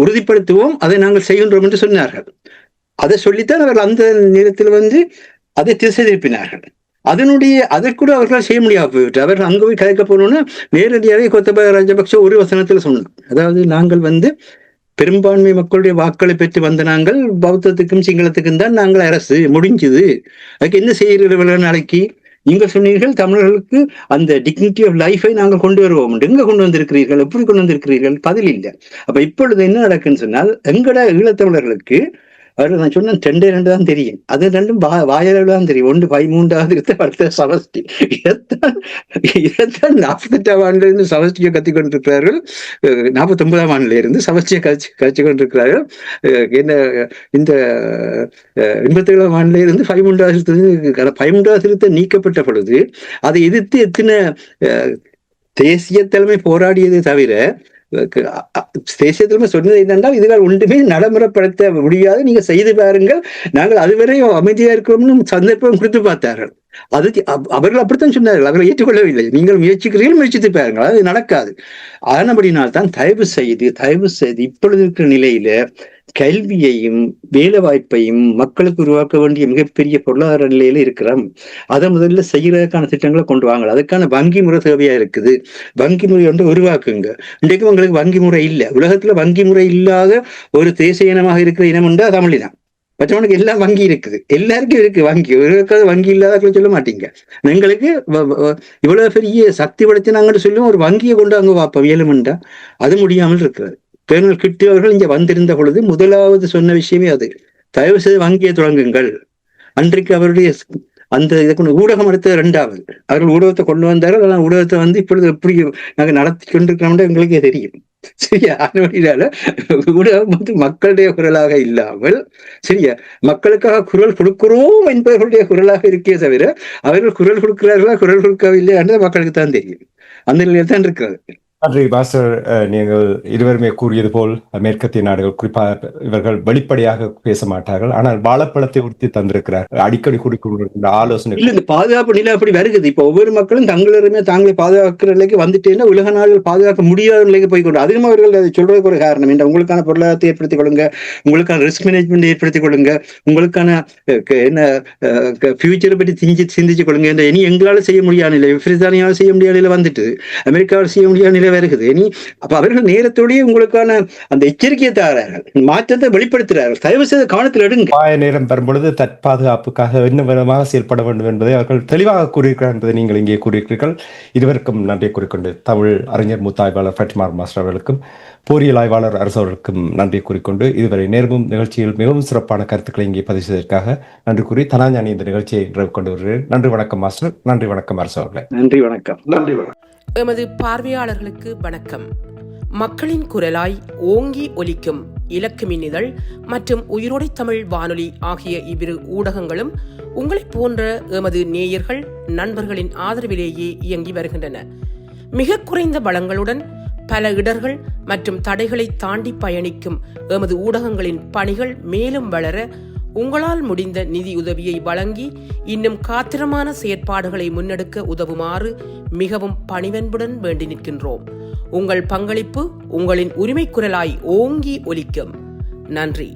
உறுதிப்படுத்துவோம், அதை நாங்கள் செய்கின்றோம் என்று சொன்னார்கள். அதை சொல்லித்தான் அவர்கள் அந்த நேரத்தில் அதை திசை திருப்பினார்கள். அதற்கூட அவர்களால் செய்ய முடியாது போயிட்டு அவர்கள் அங்கே போய் கதைக்க போனோம்னா நேரடியாகவே கோத்தபாய ராஜபக்ஷ ஒரு வசனத்தில் சொன்னார். அதாவது நாங்கள் பெரும்பான்மை மக்களுடைய வாக்களை பெற்று வந்த நாங்கள் பௌத்தத்துக்கும் சிங்களத்துக்கும் தான் நாங்கள் அரசு முடிஞ்சுது, அதுக்கு என்ன செய்கிறீர்கள் நாளைக்கு நீங்கள் சொன்னீர்கள் தமிழர்களுக்கு அந்த டிக்னிட்டி ஆஃப் லைஃபை நாங்கள் கொண்டு வருவோம், எங்க கொண்டு வந்திருக்கிறீர்கள், எப்படி கொண்டு வந்திருக்கிறீர்கள், பதில் இல்லை. அப்ப இப்பொழுது என்ன நடக்குன்னு சொன்னால் எங்கட ஈழத்தமிழர்களுக்கு அவர்கள் நான் சொன்ன 2 தான் தெரியும், அது 2 வாயளவு தான் தெரியும். 1 13வது அடுத்த சமஷ்டி, இதைத்தான் 48ஆம் ஆண்டுல இருந்து சமஷ்டியை கத்திக் கொண்டிருக்கிறார்கள், 49ஆம் ஆண்டுல இருந்து சமஷ்டியை கழிச்சு கொண்டிருக்கிறார்கள். என்ன இந்த 87ஆம் ஆண்டுல இருந்து 13வது திருத்தம் நீக்கப்பட்ட பொழுது அதை எதிர்த்து எத்தனை தேசிய தலைமை போராடியதை தவிர தேசிய தலைமை சொன்னது என்னென்றால் இதுகள் ஒன்றுமே நடைமுறைப்படுத்த முடியாது, நீங்க செய்து பாருங்கள், நாங்கள் அதுவரை அமைதியா இருக்கிறோம்னு சந்தர்ப்பம் கொடுத்து பார்த்தார்கள். அவர்கள் அப்படித்தான் சொன்னார்கள், அவர்கள் ஏற்றுக்கொள்ளவில்லை. நீங்கள் முயற்சித்து பாருங்கள், அது நடக்காது. ஆனபடினால்தான் தயவு செய்து இப்பொழுது இருக்கிற நிலையில கல்வியையும் வேலை வாய்ப்பையும் மக்களுக்கு உருவாக்க வேண்டிய மிகப்பெரிய பொருளாதார நிலையில இருக்கிறோம். அதை முதல்ல செய்யறதுக்கான திட்டங்களை கொண்டு வாங்க. அதுக்கான வங்கி முறை தேவையா இருக்குது, வங்கி முறை உருவாக்குங்க. இன்றைக்கும் உங்களுக்கு வங்கி முறை இல்லை. உலகத்துல வங்கி முறை இல்லாத ஒரு தேசிய இனமாக இருக்கிற இனம் உண்டு, தமிழினம். மற்றவனுக்கு எல்லாம் வங்கி இருக்குது, எல்லாருக்கும் இருக்கு வங்கி. வங்கி இல்லாத சொல்ல மாட்டீங்க. எங்களுக்கு இவ்வளவு பெரிய சக்தி படைத்து நாங்கள் சொல்லுவோம், ஒரு வங்கியை கொண்டு அங்க வாப்போம் வேலுமெண்டா, அது முடியாமல் இருக்கிறது. கேர்னல் கிட்டி அவர்கள் இங்க வந்திருந்த பொழுது முதலாவது சொன்ன விஷயமே அது, தயவு செய்து வங்கியை தொடங்குங்கள். அன்றைக்கு அவருடைய அந்த இதுக்கு ஊடகம் அடுத்தது 2வது, அவர்கள் ஊடகத்தை கொண்டு வந்தார்கள். ஆனால் ஊடகத்தை இப்பொழுது எப்படி நாங்கள் நடத்தி கொண்டிருக்கிறோம்னா எங்களுக்கே தெரியும். சரியா? அதனால ஊடகம் மக்களுடைய குரலாக இல்லாமல், சரியா, மக்களுக்காக குரல் கொடுக்கிறோம் என்பவர்களுடைய குரலாக இருக்கே தவிர அவர்கள் குரல் கொடுக்கிறார்களா குரல் கொடுக்கவில்லை என்று மக்களுக்கு தான் தெரியும். அந்த நிலையில் தான் இருக்கிறது. நன்றி மாஸ்டர். நீங்கள் இருவருமே கூறியது போல் மேற்கத்திய நாடுகள் குறிப்பாக இவர்கள் வெளிப்படையாக பேச மாட்டார்கள், ஆனால் வாழைப்பழத்தை உறுத்தி தந்திருக்கிறார்கள். அடிக்கடி குறிப்பிட்ட ஆலோசனை இல்ல, இந்த பாதுகாப்பு நிலை அப்படி வருகிறது. இப்ப ஒவ்வொரு மக்களும் தங்களுமே தாங்களை பாதுகாக்கிற நிலைக்கு வந்துட்டேன்னா உலக நாடுகள் பாதுகாக்க முடியாத நிலைக்கு போய்கொண்டு, அதிகமாக அவர்கள் அதை சொல்றதுக்கு ஒரு காரணம் என்ற உங்களுக்கான பொருளாதாரத்தை ஏற்படுத்திக் கொள்ளுங்க, உங்களுக்கான ரிஸ்க் மேனேஜ்மெண்ட் ஏற்படுத்திக் கொள்ளுங்க, உங்களுக்கான என்ன ஃபியூச்சரை பற்றி சிந்திச்சு கொள்ளுங்க. இந்த இனி எங்களால் செய்ய முடியாத நிலை, பிரித்தானியாவில் செய்ய முடியாத நிலை வந்துட்டு, அமெரிக்காவில் செய்ய முடியாத நிலை வருகிறது. இனி அப்ப அவர்கள் நேரத்தோடய உங்களுக்கான அந்த எச்சரிக்கையை தரார்கள், மாற்றத்தை வெளிப்படுத்துகிறார்கள். தயவு செய்து கவனத்தில் எடுங்க. நேரம் வரும்பொழுது தற்பாதுகாப்புக்காக என்ன விதமாக செயல்பட வேண்டும் என்பதை அவர்கள் தெளிவாக கூறியிருக்கிறார் என்பதை நீங்கள் இங்கே கூறியிருக்கிறீர்கள். இருவருக்கும் நன்றி கூறிக்கொண்டு தமிழ் அறிஞர் மூத்தாய்வாளர் ஃபட்டிமா மாஸ்டர் அவர்களுக்கும் போரியல் ஆய்வாளர் அரசு அவர்களுக்கும் நன்றி கூறிக்கொண்டு இதுவரை நேர்மும் நிகழ்ச்சியில் மிகவும் சிறப்பான கருத்துக்களை இங்கே பதிவு செய்ததற்காக நன்றி கூறி தனாஞானி இந்த நிகழ்ச்சியை நிறைவு கொண்டு வருகிறேன். நன்றி வணக்கம் மாஸ்டர். நன்றி வணக்கம் அரசு அவர்களே. நன்றி வணக்கம். நன்றி வணக்கம். எமது பார்வையாளர்களுக்கு வணக்கம். மக்களின் குரலாய் ஓங்கி ஒலிக்கும் இலக்கு மின்னிதழ் மற்றும் உயிரோடை தமிழ் வானொலி ஆகிய இவ்விரு ஊடகங்களும் உங்களைப் போன்ற எமது நேயர்கள் நண்பர்களின் ஆதரவிலேயே இயங்கி வருகின்றன. மிக குறைந்த வளங்களுடன் பல இடர்கள் மற்றும் தடைகளை தாண்டி பயணிக்கும் எமது ஊடகங்களின் பணிகள் மேலும் வளர உங்களால் முடிந்த நிதி உதவியை வழங்கி இன்னும் காத்திரமான செயற்பாடுகளை முன்னெடுக்க உதவுமாறு மிகவும் பணிவன்புடன் வேண்டி நிற்கின்றோம். உங்கள் பங்களிப்பு உங்களின் உரிமை குரலாய் ஓங்கி ஒலிக்கும். நன்றி.